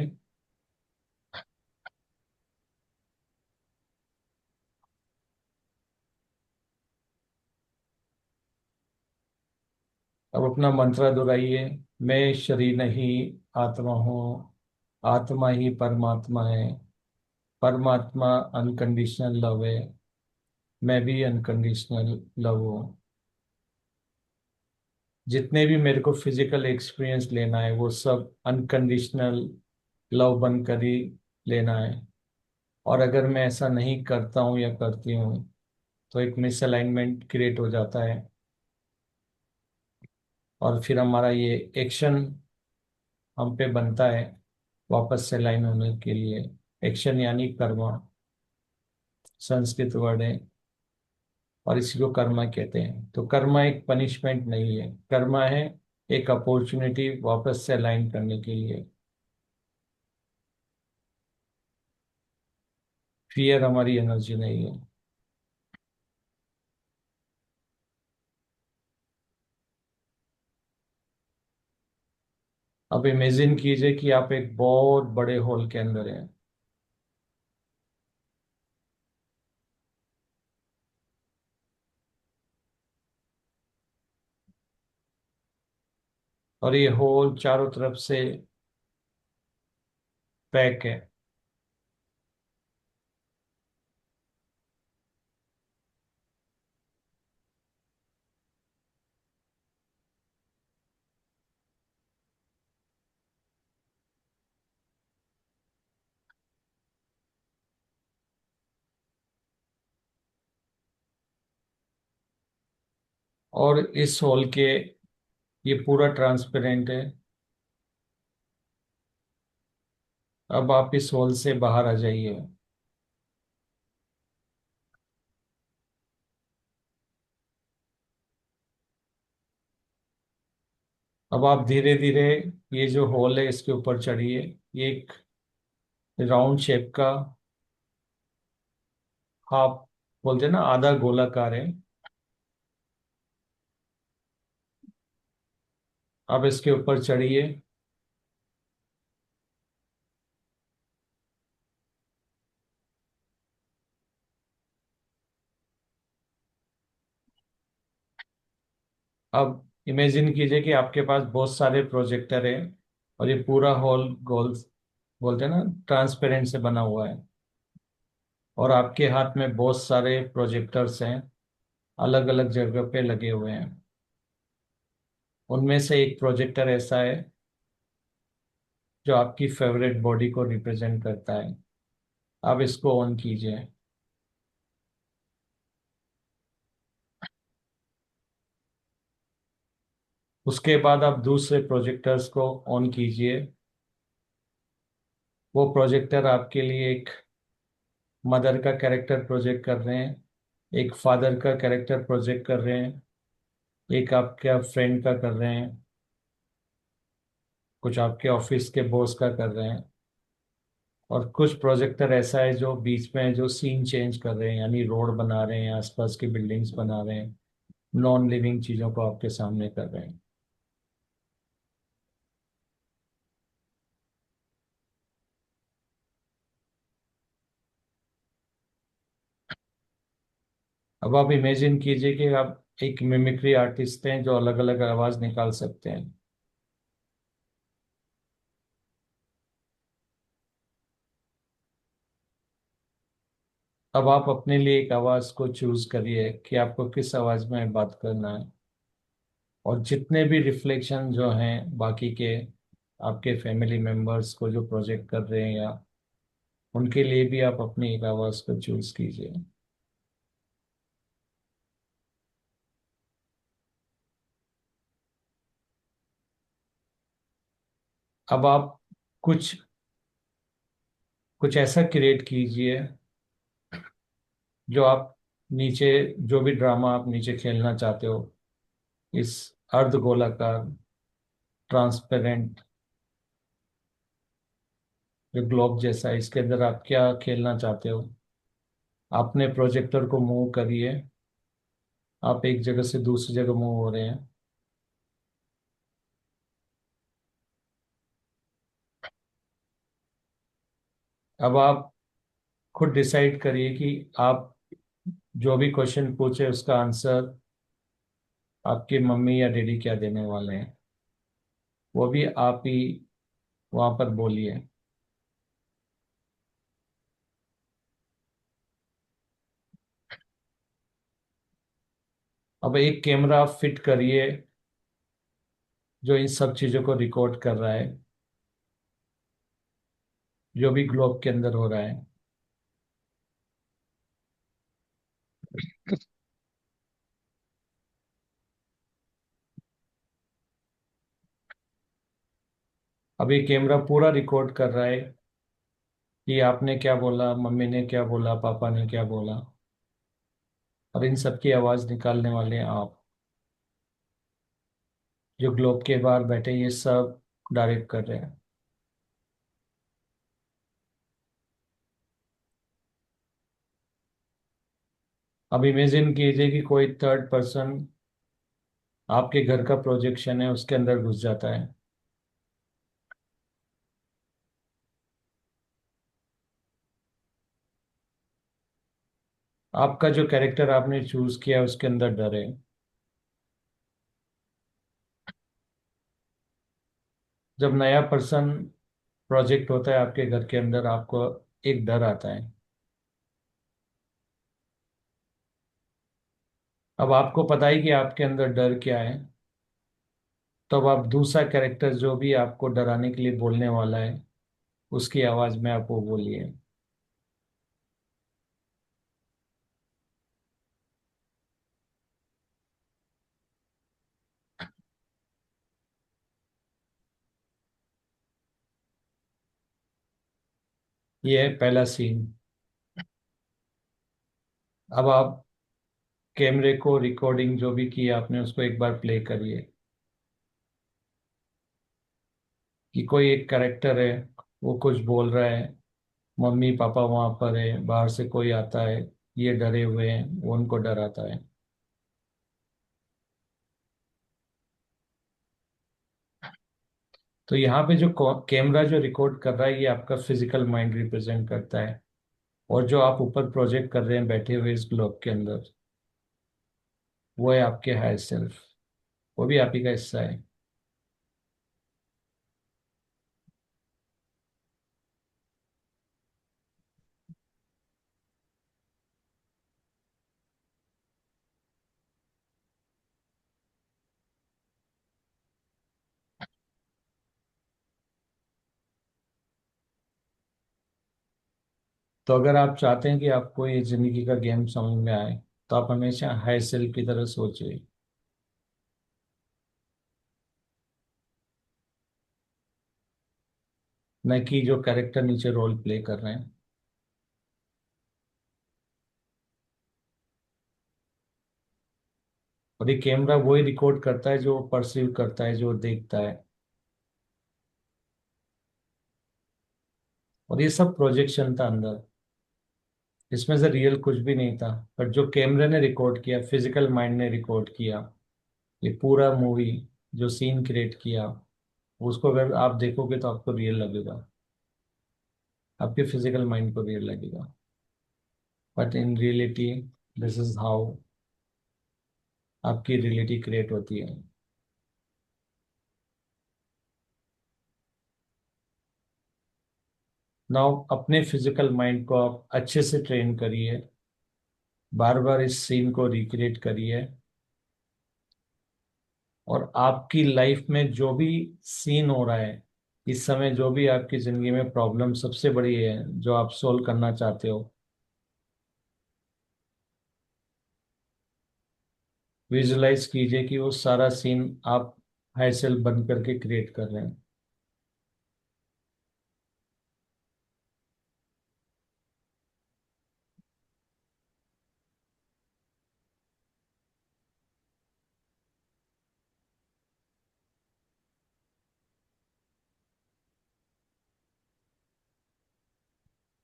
अब अपना मंत्र दोहराइए। मैं शरीर नहीं, आत्मा हूँ। आत्मा ही परमात्मा है। परमात्मा अनकंडीशनल लव है। मैं भी अनकंडीशनल लव हूँ। जितने भी मेरे को फिजिकल एक्सपीरियंस लेना है वो सब अनकंडीशनल लव बनकर ही लेना है। और अगर मैं ऐसा नहीं करता हूँ या करती हूँ तो एक मिसअलाइनमेंट क्रिएट हो जाता है, और फिर हमारा ये एक्शन हम पे बनता है वापस से लाइन होने के लिए। एक्शन यानी कर्मा, संस्कृत वर्ड है, और इसी को कर्मा कहते हैं। तो कर्मा एक पनिशमेंट नहीं है, कर्मा है एक अपॉर्चुनिटी वापस से अलाइन करने के लिए। फियर हमारी एनर्जी नहीं है। अब इमेजिन कीजिए कि आप एक बहुत बड़े हॉल के अंदर हैं, और ये हॉल चारों तरफ से पैक है। और इस हॉल के, ये पूरा ट्रांसपेरेंट है। अब आप इस हॉल से बाहर आ जाइए। अब आप धीरे धीरे ये जो होल है इसके ऊपर चढ़िए। ये एक राउंड शेप का, हाफ बोलते हैं ना, आधा गोलाकार है। अब इसके ऊपर चढ़िए। अब इमेजिन कीजिए कि आपके पास बहुत सारे प्रोजेक्टर हैं और ये पूरा हॉल गोल, बोलते हैं ना, ट्रांसपेरेंट से बना हुआ है। और आपके हाथ में बहुत सारे प्रोजेक्टर्स हैं, अलग अलग जगह पे लगे हुए हैं। उनमें से एक प्रोजेक्टर ऐसा है जो आपकी फेवरेट बॉडी को रिप्रेजेंट करता है। आप इसको ऑन कीजिए। उसके बाद आप दूसरे प्रोजेक्टर्स को ऑन कीजिए। वो प्रोजेक्टर आपके लिए एक मदर का कैरेक्टर प्रोजेक्ट कर रहे हैं, एक फादर का कैरेक्टर प्रोजेक्ट कर रहे हैं, एक आपके फ्रेंड का कर रहे हैं, कुछ आपके ऑफिस के बॉस का कर रहे हैं, और कुछ प्रोजेक्टर ऐसा है जो बीच में जो सीन चेंज कर रहे हैं, यानी रोड बना रहे हैं, आसपास की बिल्डिंग्स बना रहे हैं, नॉन लिविंग चीज़ों को आपके सामने कर रहे हैं। अब आप इमेजिन कीजिए कि आप एक मिमिक्री आर्टिस्ट हैं जो अलग अलग आवाज़ निकाल सकते हैं। अब आप अपने लिए एक आवाज़ को चूज करिए कि आपको किस आवाज़ में बात करना है। और जितने भी रिफ्लेक्शन जो हैं बाकी के आपके फैमिली मेंबर्स को जो प्रोजेक्ट कर रहे हैं, या उनके लिए भी आप अपनी एक आवाज़ को चूज कीजिए। अब आप कुछ कुछ ऐसा क्रिएट कीजिए जो आप नीचे, जो भी ड्रामा आप नीचे खेलना चाहते हो, इस अर्ध गोलाकार ट्रांसपेरेंट जो ग्लोब जैसा है, इसके अंदर आप क्या खेलना चाहते हो। आपने प्रोजेक्टर को मूव करिए। आप एक जगह से दूसरी जगह मूव हो रहे हैं। अब आप खुद डिसाइड करिए कि आप जो भी क्वेश्चन पूछे उसका आंसर आपकी मम्मी या डैडी क्या देने वाले हैं, वो भी आप ही वहां पर बोलिए। अब एक कैमरा फिट करिए जो इन सब चीज़ों को रिकॉर्ड कर रहा है, जो भी ग्लोब के अंदर हो रहा है। अब ये कैमरा पूरा रिकॉर्ड कर रहा है कि आपने क्या बोला, मम्मी ने क्या बोला, पापा ने क्या बोला। और इन सब की आवाज़ निकालने वाले हैं आप, जो ग्लोब के बाहर बैठे ये सब डायरेक्ट कर रहे हैं। अब इमेजिन कीजिए कि कोई थर्ड पर्सन आपके घर का प्रोजेक्शन है उसके अंदर घुस जाता है। आपका जो कैरेक्टर आपने चूज किया उसके अंदर डर है। जब नया पर्सन प्रोजेक्ट होता है आपके घर के अंदर, आपको एक डर आता है। अब आपको पता है कि आपके अंदर डर क्या है, तब आप दूसरा कैरेक्टर जो भी आपको डराने के लिए बोलने वाला है उसकी आवाज में आप वो बोलिए। ये है पहला सीन। अब आप कैमरे को, रिकॉर्डिंग जो भी की आपने, उसको एक बार प्ले करिए। कि कोई एक कैरेक्टर है, वो कुछ बोल रहा है, मम्मी पापा वहां पर है, बाहर से कोई आता है, ये डरे हुए हैं, वो उनको डराता है। तो यहाँ पे जो कैमरा जो रिकॉर्ड कर रहा है, ये आपका फिजिकल माइंड रिप्रेजेंट करता है। और जो आप ऊपर प्रोजेक्ट कर रहे हैं बैठे हुए इस ग्लोब के अंदर, वो है आपके हायर सेल्फ, वो भी आप ही का हिस्सा है। तो अगर आप चाहते हैं कि आपको ये जिंदगी का गेम समझ में आए, तो आप हमेशा हाई सेल्फ की तरह सोचिए, न कि जो कैरेक्टर नीचे रोल प्ले कर रहे हैं। और ये कैमरा वही रिकॉर्ड करता है जो परसीव करता है, जो देखता है। और ये सब प्रोजेक्शन था अंदर, इसमें से रियल कुछ भी नहीं था। पर जो कैमरे ने रिकॉर्ड किया, फिजिकल माइंड ने रिकॉर्ड किया, ये पूरा मूवी जो सीन क्रिएट किया, उसको अगर आप देखोगे तो आपको रियल लगेगा, आपके फिजिकल माइंड को रियल लगेगा। But in reality, this is how आपकी रियलिटी क्रिएट होती है। नाउ अपने फिजिकल माइंड को आप अच्छे से ट्रेन करिए, बार बार इस सीन को रिक्रिएट करिए। और आपकी लाइफ में जो भी सीन हो रहा है इस समय, जो भी आपकी जिंदगी में प्रॉब्लम सबसे बड़ी है जो आप सोल्व करना चाहते हो, विजुलाइज कीजिए कि वो सारा सीन आप हाई सेल्फ बन करके क्रिएट कर रहे हैं।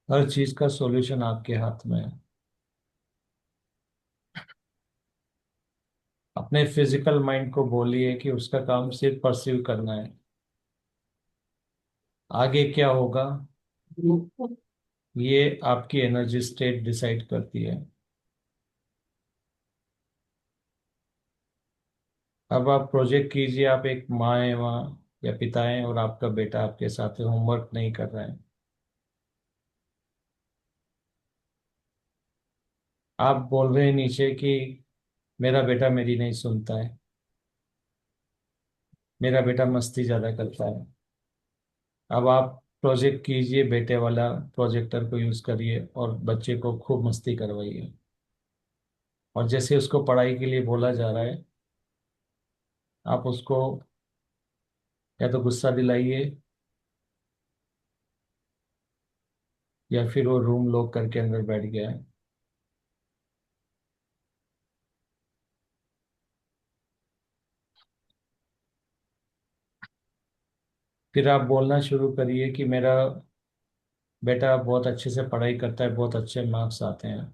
हर चीज का सॉल्यूशन आपके हाथ में है। अपने फिजिकल माइंड को बोलिए कि उसका काम सिर्फ परसीव करना है, आगे क्या होगा ये आपकी एनर्जी स्टेट डिसाइड करती है। अब आप प्रोजेक्ट कीजिए, आप एक माँ है वहाँ या पिता है, और आपका बेटा आपके साथ होमवर्क नहीं कर रहा है। आप बोल रहे हैं नीचे कि मेरा बेटा मेरी नहीं सुनता है, मेरा बेटा मस्ती ज्यादा करता है। अब आप प्रोजेक्ट कीजिए, बेटे वाला प्रोजेक्टर को यूज करिए और बच्चे को खूब मस्ती करवाइए। और जैसे उसको पढ़ाई के लिए बोला जा रहा है, आप उसको या तो गुस्सा दिलाइए, या फिर वो रूम लॉक करके अंदर बैठ गया है। फिर आप बोलना शुरू करिए कि मेरा बेटा बहुत अच्छे से पढ़ाई करता है, बहुत अच्छे मार्क्स आते हैं।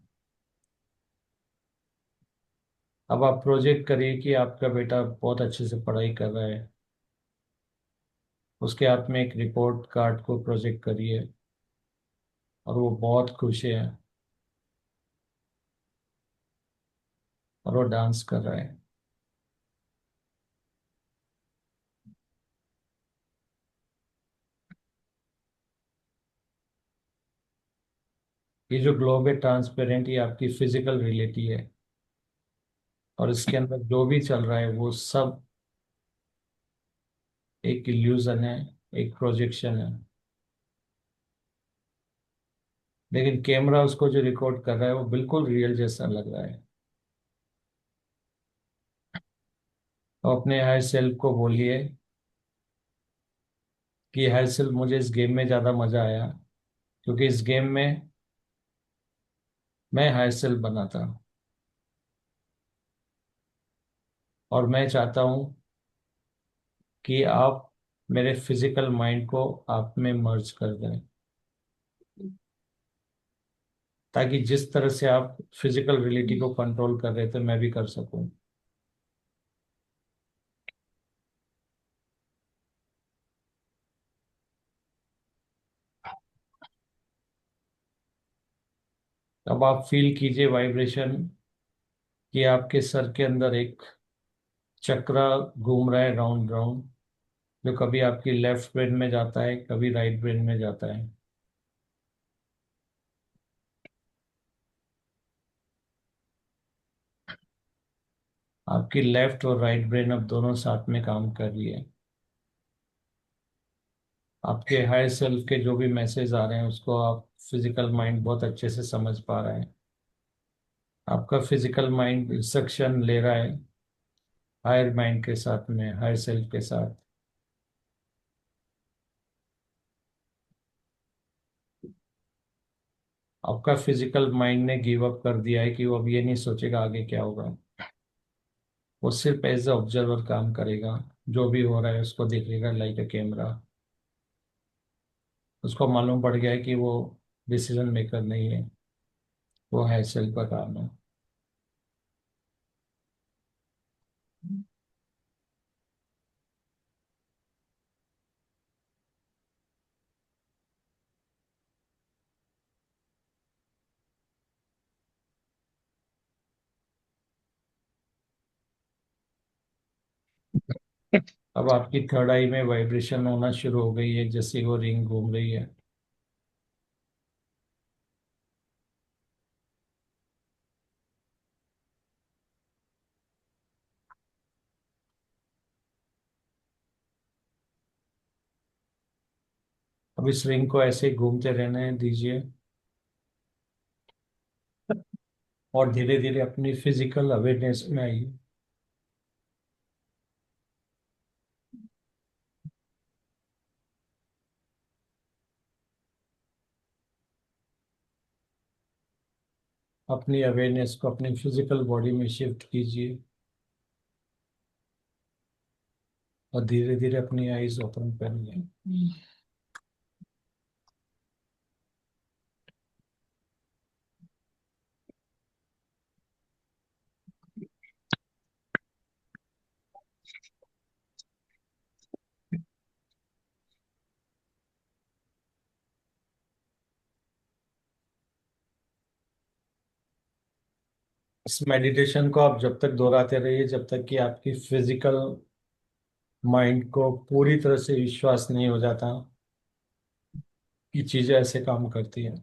अब आप प्रोजेक्ट करिए कि आपका बेटा बहुत अच्छे से पढ़ाई कर रहा है, उसके हाथ में एक रिपोर्ट कार्ड को प्रोजेक्ट करिए, और वो बहुत खुश है, और वो डांस कर रहा है। ये जो ग्लोब है ट्रांसपेरेंट, ये आपकी फिजिकल रियलिटी है, और इसके अंदर जो भी चल रहा है वो सब एक इल्यूजन है, एक प्रोजेक्शन है। लेकिन कैमरा उसको जो रिकॉर्ड कर रहा है वो बिल्कुल रियल जैसा लग रहा है। तो अपने हायर सेल्फ को बोलिए कि हायर सेल्फ, मुझे इस गेम में ज़्यादा मज़ा आया, क्योंकि इस गेम में मैं हायर सेल्फ बना था। और मैं चाहता हूँ कि आप मेरे फिजिकल माइंड को आप में मर्ज कर दें, ताकि जिस तरह से आप फिजिकल रियलिटी को कंट्रोल कर रहे थे मैं भी कर सकूं। अब आप फील कीजिए वाइब्रेशन कि आपके सर के अंदर एक चक्रा घूम रहा है राउंड राउंड, जो कभी आपकी लेफ्ट ब्रेन में जाता है, कभी राइट ब्रेन में जाता है। आपकी लेफ्ट और राइट ब्रेन अब दोनों साथ में काम कर रही है। आपके हायर सेल्फ के जो भी मैसेज आ रहे हैं उसको आप फिजिकल माइंड बहुत अच्छे से समझ पा रहे हैं। आपका फिजिकल माइंड इंस्ट्रक्शन ले रहा है हायर माइंड के साथ में, हायर सेल्फ के साथ। आपका फिजिकल माइंड ने गिव अप कर दिया है कि वो अब ये नहीं सोचेगा आगे क्या होगा। वो सिर्फ एज ए ऑब्जर्वर काम करेगा, जो भी हो रहा है उसको देखेगा लाइक अ कैमरा। उसको मालूम पड़ गया है कि वो डिसीजन मेकर नहीं है, वो हायर सेल्फ का काम है। अब आपकी थर्ड आई में वाइब्रेशन होना शुरू हो गई है, जैसे वो रिंग घूम रही है। अब इस रिंग को ऐसे ही घूमते रहने दीजिए और धीरे धीरे अपनी फिजिकल अवेयरनेस में आइए। अपनी अवेयरनेस को अपनी फिजिकल बॉडी में शिफ्ट कीजिए और धीरे धीरे अपनी आईज ओपन करिए। इस मेडिटेशन को आप जब तक दोहराते रहिए जब तक कि आपकी फिजिकल माइंड को पूरी तरह से विश्वास नहीं हो जाता कि चीजें ऐसे काम करती हैं।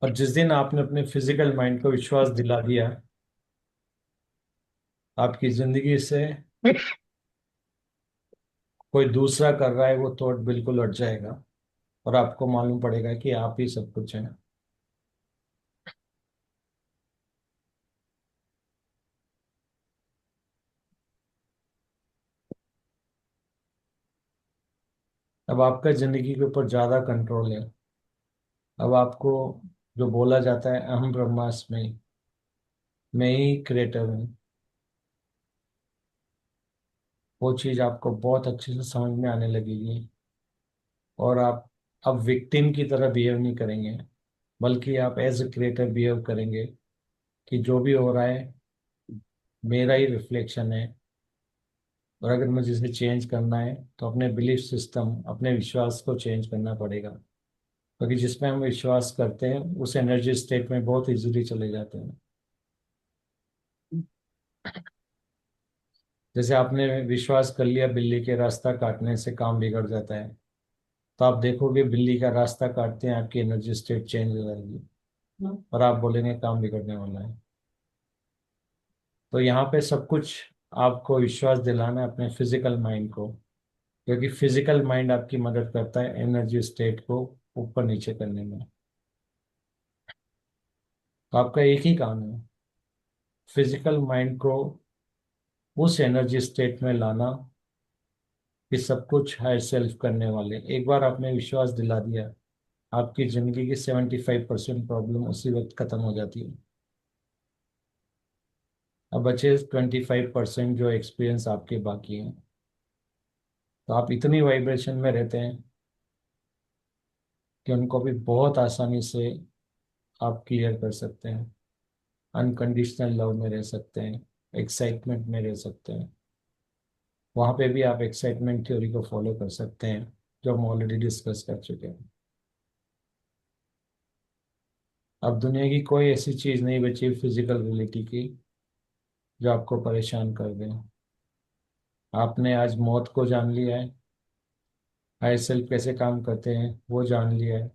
और जिस दिन आपने अपने फिजिकल माइंड को विश्वास दिला दिया, आपकी जिंदगी से कोई दूसरा कर रहा है वो थॉट बिल्कुल हट जाएगा और आपको मालूम पड़ेगा कि आप ही सब कुछ हैं। अब आपका जिंदगी के ऊपर ज्यादा कंट्रोल है। अब आपको जो बोला जाता है अहम ब्रह्मास्मि, मैं ही क्रिएटर हूँ, वो चीज आपको बहुत अच्छे से समझ में आने लगेगी। और आप अब विक्टिम की तरह बिहेव नहीं करेंगे, बल्कि आप एज ए क्रिएटर बिहेव करेंगे कि जो भी हो रहा है मेरा ही रिफ्लेक्शन है। और अगर मुझे इसे चेंज करना है तो अपने बिलीफ सिस्टम, अपने विश्वास को चेंज करना पड़ेगा, क्योंकि जिसमें हम विश्वास करते हैं उस एनर्जी स्टेट में बहुत इजीली चले जाते हैं। जैसे आपने विश्वास कर लिया बिल्ली के रास्ता काटने से काम बिगड़ जाता है, तो आप देखोगे बिल्ली का रास्ता काटते हैं आपकी एनर्जी स्टेट चेंज हो जाएगी और आप बोलेंगे काम बिगड़ने वाला है। तो यहाँ पे सब कुछ आपको विश्वास दिलाना है अपने फिजिकल माइंड को, क्योंकि फिजिकल माइंड आपकी मदद करता है एनर्जी स्टेट को ऊपर नीचे करने में। तो आपका एक ही काम है, फिजिकल माइंड को उस एनर्जी स्टेट में लाना कि सब कुछ हायर सेल्फ करने वाले। एक बार आपने विश्वास दिला दिया, आपकी जिंदगी की 75% प्रॉब्लम उसी वक्त खत्म हो जाती है। अब बचे 25% जो एक्सपीरियंस आपके बाकी हैं। तो आप इतनी वाइब्रेशन में रहते हैं कि उनको भी बहुत आसानी से आप क्लियर कर सकते हैं। अनकंडीशनल लव में रह सकते हैं, एक्साइटमेंट में रह सकते हैं। वहाँ पे भी आप एक्साइटमेंट थ्योरी को फॉलो कर सकते हैं, जो हम ऑलरेडी डिस्कस कर चुके हैं। अब दुनिया की कोई ऐसी चीज़ नहीं बची फिजिकल रियलिटी की जो आपको परेशान कर दे। आपने आज मौत को जान लिया है, हायर सेल्फ कैसे काम करते हैं वो जान लिया है,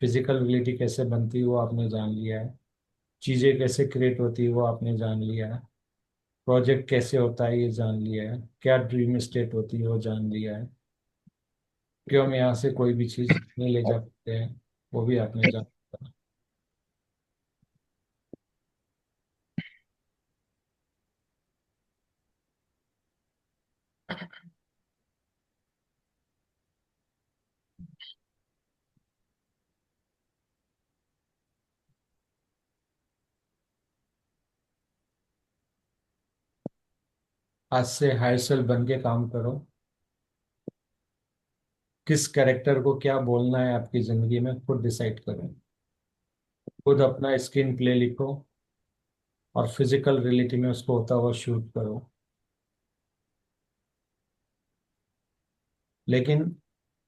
फिजिकल रियलिटी कैसे बनती है वो आपने जान लिया है, चीज़ें कैसे क्रिएट होती है वो आपने जान लिया है, प्रोजेक्ट कैसे होता है ये जान लिया है, क्या ड्रीम स्टेट होती है वो जान लिया है, क्यों हम यहाँ से कोई भी चीज़ नहीं ले जा सकते हैं वो भी आपने जान लिया। आज से हायर सेल्फ बन के काम करो। किस कैरेक्टर को क्या बोलना है आपकी ज़िंदगी में खुद डिसाइड करो। खुद अपना स्क्रीन प्ले लिखो और फिजिकल रियलिटी में उसको होता हुआ शूट करो। लेकिन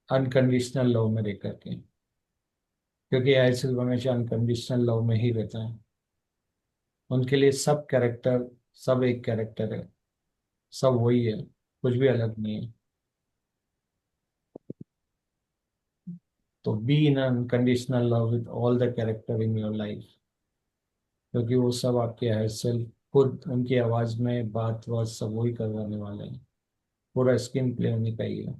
अनकंडीशनल लव में रह करके, क्योंकि हायर सेल्फ हमेशा अनकंडीशनल लव में ही रहता है। उनके लिए सब कैरेक्टर, सब एक कैरेक्टर है, सब वही है, कुछ भी अलग नहीं है। तो be in unconditional love with all the character in your life, क्योंकि वो सब आपके हायर सेल्फ खुद उनकी आवाज में बात बात सब वही करवाने वाले हैं। पूरा स्क्रीन प्ले उन्हीं का ही है।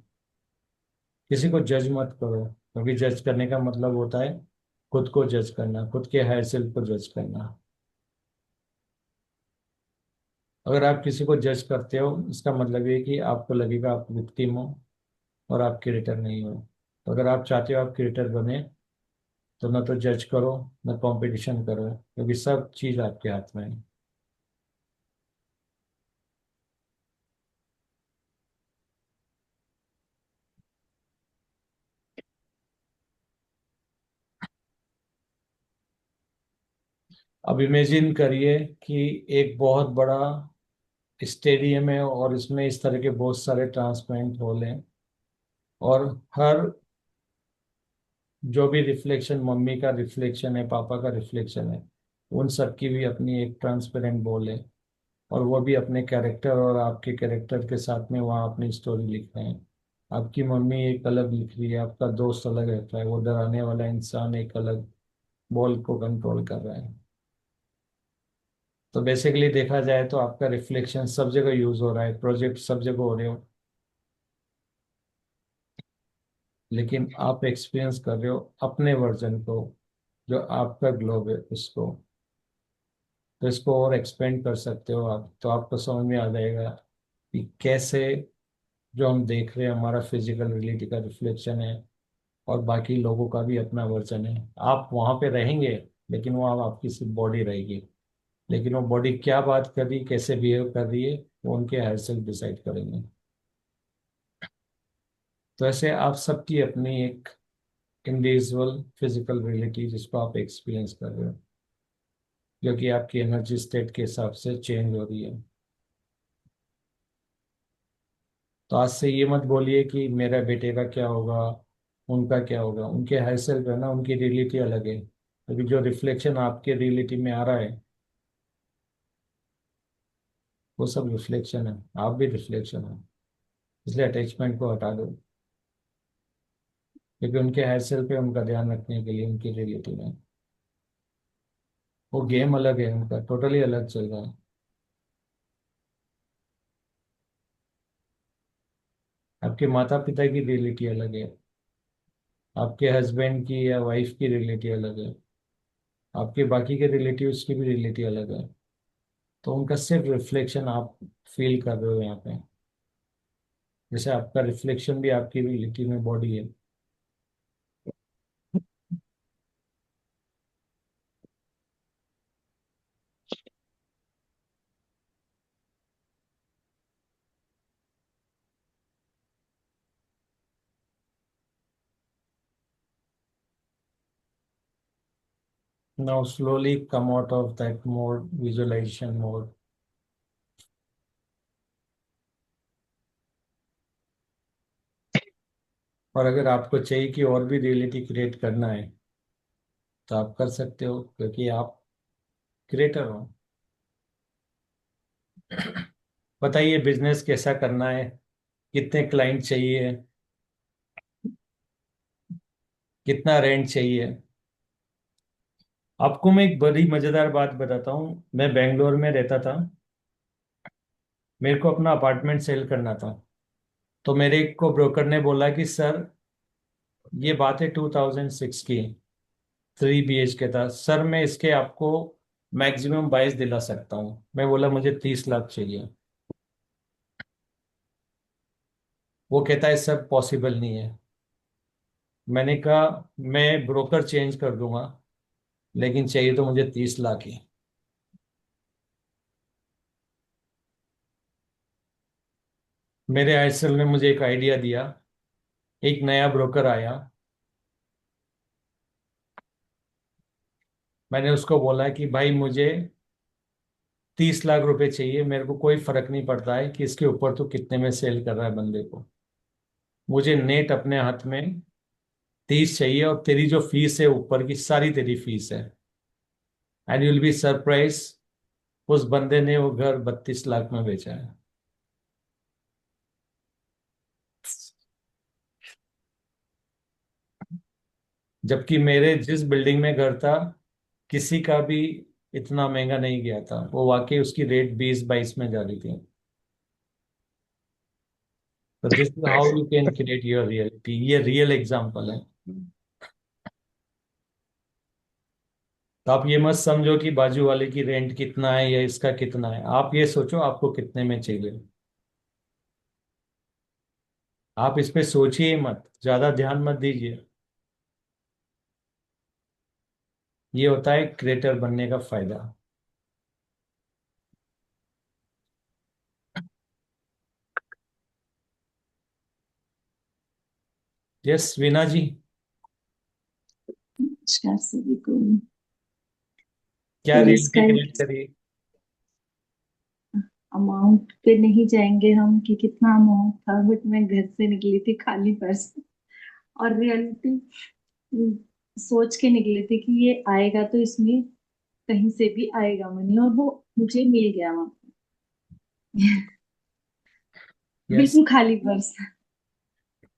किसी को जज मत करो, क्योंकि जज करने का मतलब होता है खुद को जज करना, खुद के हायर सेल्फ को जज करना। अगर आप किसी को जज करते हो इसका मतलब ये है कि आपको लगेगा आप विक्टिम हो और आप क्रिएटर नहीं हो। तो अगर आप चाहते हो आप क्रिएटर बने तो ना तो जज करो, ना कंपटीशन करो, क्योंकि सब चीज़ आपके हाथ में है। अब इमेजिन करिए कि एक बहुत बड़ा स्टेडियम है और इसमें इस तरह के बहुत सारे ट्रांसपेरेंट हॉल हैं, और हर जो भी रिफ्लेक्शन, मम्मी का रिफ्लेक्शन है, पापा का रिफ्लेक्शन है, उन सब की भी अपनी एक ट्रांसपेरेंट बॉल है, और वो भी अपने कैरेक्टर और आपके कैरेक्टर के साथ में वहाँ अपनी स्टोरी लिख रहे हैं। आपकी मम्मी एक अलग लिख रही है, आपका दोस्त अलग रहता है, वो डराने वाला इंसान एक अलग बॉल को कंट्रोल कर रहा है। तो बेसिकली देखा जाए तो आपका रिफ्लेक्शन सब जगह यूज हो रहा है, प्रोजेक्ट सब जगह हो रहे हो, लेकिन आप एक्सपीरियंस कर रहे हो अपने वर्जन को, जो आपका ग्लोब है उसको। तो इसको और एक्सपेंड कर सकते हो आप, तो आपको समझ में आ जाएगा कि कैसे जो हम देख रहे हैं हमारा फिजिकल रियलिटी का रिफ्लेक्शन है, और बाकी लोगों का भी अपना वर्जन है। आप वहाँ पे रहेंगे, लेकिन वो आपकी सिर्फ बॉडी रहेगी, लेकिन वो बॉडी क्या बात कर रही, कैसे बिहेव कर रही है, वो उनके हायर सेल्फ डिसाइड करेंगे। तो ऐसे आप सबकी अपनी एक इंडिविजुअल फिजिकल रियलिटी जिसको आप एक्सपीरियंस कर रहे हो, जो कि आपकी एनर्जी स्टेट के हिसाब से चेंज हो रही है। तो आज से ये मत बोलिए कि मेरा बेटे का क्या होगा, उनका क्या होगा। उनके हायर सेल्फ है ना, उनकी रियलिटी अलग है, क्योंकि जो रिफ्लेक्शन आपके रियलिटी में आ रहा है वो सब रिफ्लेक्शन है, आप भी रिफ्लेक्शन है। इसलिए अटैचमेंट को हटा दो, क्योंकि उनके हायर सेल्फ पे उनका ध्यान रखने के लिए उनकी रियलिटी में वो गेम अलग है, उनका टोटली अलग चल रहा है। आपके माता पिता की रियलिटी अलग है, आपके हस्बैंड की या वाइफ की रियलिटी अलग है, आपके बाकी के रिलेटिव्स की भी रियलिटी अलग है। तो उनका सिर्फ रिफ्लेक्शन आप फील कर रहे हो यहाँ पे, जैसे आपका रिफ्लेक्शन भी आपकी रियलिटी में बॉडी है। Now slowly come out of that mode, visualization mode. और अगर आपको चाहिए कि और भी रियलिटी क्रिएट करना है तो आप कर सकते हो, क्योंकि आप क्रिएटर हो। बताइए बिजनेस कैसा करना है, कितने क्लाइंट चाहिए, कितना रेंट चाहिए। आपको मैं एक बड़ी मजेदार बात बताता हूँ। मैं बेंगलोर में रहता था, मेरे को अपना अपार्टमेंट सेल करना था। तो मेरे को ब्रोकर ने बोला कि सर, ये बात है 2006 की, 3 BHK था सर, मैं इसके आपको मैक्सिमम 22 दिला सकता हूँ। मैं बोला मुझे 30 लाख चाहिए। वो कहता है सर पॉसिबल नहीं है। मैंने कहा मैं ब्रोकर चेंज कर दूंगा, लेकिन चाहिए तो मुझे 30 लाख ही। मेरे आईएसएल ने मुझे एक आइडिया दिया। एक नया ब्रोकर आया, मैंने उसको बोला कि भाई मुझे 30 लाख रुपए चाहिए, मेरे को कोई फर्क नहीं पड़ता है कि इसके ऊपर तो कितने में सेल कर रहा है बंदे को, मुझे नेट अपने हाथ में 30 चाहिए, और तेरी जो फीस है ऊपर की सारी तेरी फीस है। And you will be surprise, उस बंदे ने वो घर 32 लाख में बेचा है। जबकि मेरे जिस बिल्डिंग में घर था, किसी का भी इतना महंगा नहीं गया था। वो वाकई उसकी रेट 20-22 में जा रही थी। तो this is how you can create your reality. ये रियल एग्जांपल है। तो आप ये मत समझो कि बाजू वाले की रेंट कितना है या इसका कितना है, आप ये सोचो आपको कितने में चाहिए। आप इस पे सोचिए मत, ज्यादा ध्यान मत दीजिए। ये होता है क्रिएटर बनने का फायदा। यस वीना जी,
नमस्कार सभी को।
क्या
तो
रियलिटी
इसका
क्रिएट
एक
करिए।
अमाउंट पे नहीं जाएंगे हम कि कितना अमाउंट था, बट मैं घर से निकली थी खाली पर्स, और रियलिटी सोच के निकली थी कि ये आएगा तो इसमें कहीं से भी आएगा मनी, और वो मुझे मिल गया वहां
यस,
बिल्कुल खाली पर्स।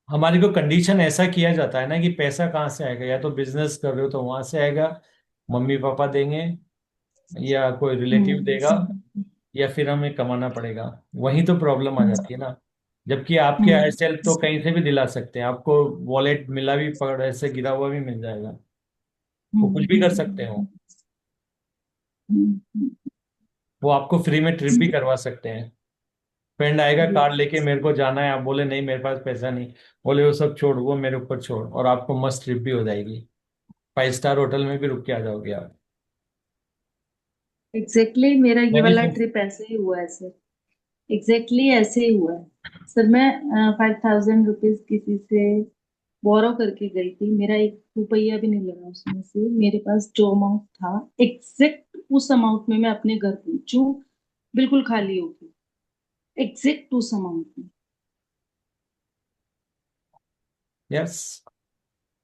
हमारी को कंडीशन ऐसा किया जाता है ना कि पैसा कहाँ से आएगा, या तो बिजनेस कर रहे हो तो वहां से आएगा, मम्मी पापा देंगे, या कोई रिलेटिव देगा,
हम्म
या फिर हमें कमाना पड़ेगा। वही तो प्रॉब्लम आ जाती है ना। जबकि आपके
हम्म
आईएसएल तो कहीं से भी दिला सकते हैं, आपको वॉलेट मिला भी पड़ ऐसे गिरा हुआ भी मिल जाएगा। वो कुछ भी कर सकते हो।
हम्म हम्म
वो आपको फ्री में ट्रिप भी करवा सकते हैं। फ्रेंड आएगा कार लेके, मेरे को जाना है, आप बोले नहीं मेरे पास पैसा नहीं, बोले वो सब छोड़, वो मेरे ऊपर छोड़, और आपको मस्त ट्रिप भी हो जाएगी। 5 स्टार होटल में भी रुक के आ जाओगे आप।
एग्जैक्टली मेरा ये
मैं भी
वाला
सोच
ट्रिप ऐसे ही हुआ है सर। एग्जैक्टली ऐसे ही हुआ है सर। मैं 5,000 रुपीज किसी से बोरो करके गई थी। मेरा 1 रुपया भी नहीं लगा उसमें से। मेरे पास जो अमाउंट था एग्जैक्ट उस अमाउंट में मैं अपने घर पहुंचू, बिल्कुल खाली होगी, एग्जैक्ट उस अमाउंट में।
यस,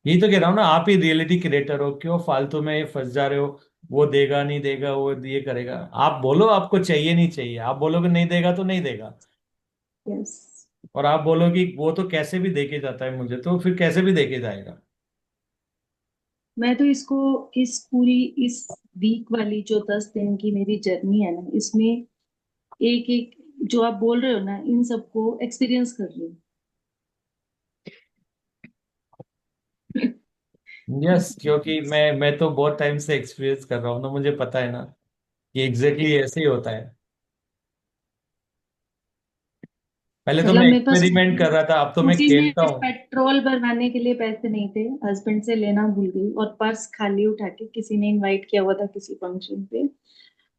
यही तो कह रहा हूँ ना, आप ही रियलिटी क्रिएटर हो, क्यों फालतू में फंस जा रहे हो। वो देगा नहीं देगा, वो ये करेगा, आप बोलो आपको चाहिए नहीं चाहिए, आप बोलोगे नहीं देगा तो नहीं देगा।
यस।
और आप बोलोगे वो तो कैसे भी देके जाता है मुझे, तो फिर कैसे भी देके जाएगा।
मैं तो इसको इस पूरी इस वीक वाली जो 10 दिन की मेरी जर्नी है ना, इसमें एक एक जो आप बोल रहे हो ना, इन सबको एक्सपीरियंस कर रही
यस, क्योंकि मैं तो बहुत टाइम से एक्सपीरियंस कर रहा हूँ ना, मुझे पता है ना कि एग्जैक्टली ऐसे ही होता है। पहले तो
मतलब
मैं
मेरे पास
एक्सपेरिमेंट कर रहा था, अब तो मैं
स्कूटी में
खेलता हूँ।
पेट्रोल भरवाने के लिए पैसे नहीं थे, हस्बैंड से लेना भूल गई, और पर्स खाली उठा के, किसी ने इनवाइट किया हुआ था किसी फंक्शन पे,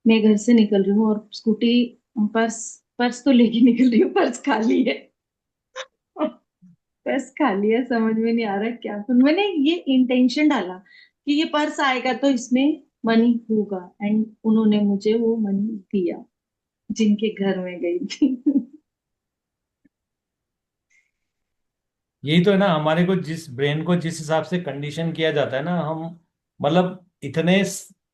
मैं घर से निकल रही हूँ और स्कूटी, पर्स पर्स तो लेके निकल रही हूँ, पर्स खाली है। पर्स खाली है, समझ में नहीं आ रहा क्या। तो मैंने ये इंटेंशन डाला कि ये पर्स आएगा तो इसमें मनी होगा, एंड उन्होंने मुझे वो मनी दिया जिनके घर में गई थी।
यही तो है ना, हमारे को जिस ब्रेन को जिस हिसाब से कंडीशन किया जाता है ना, हम मतलब इतने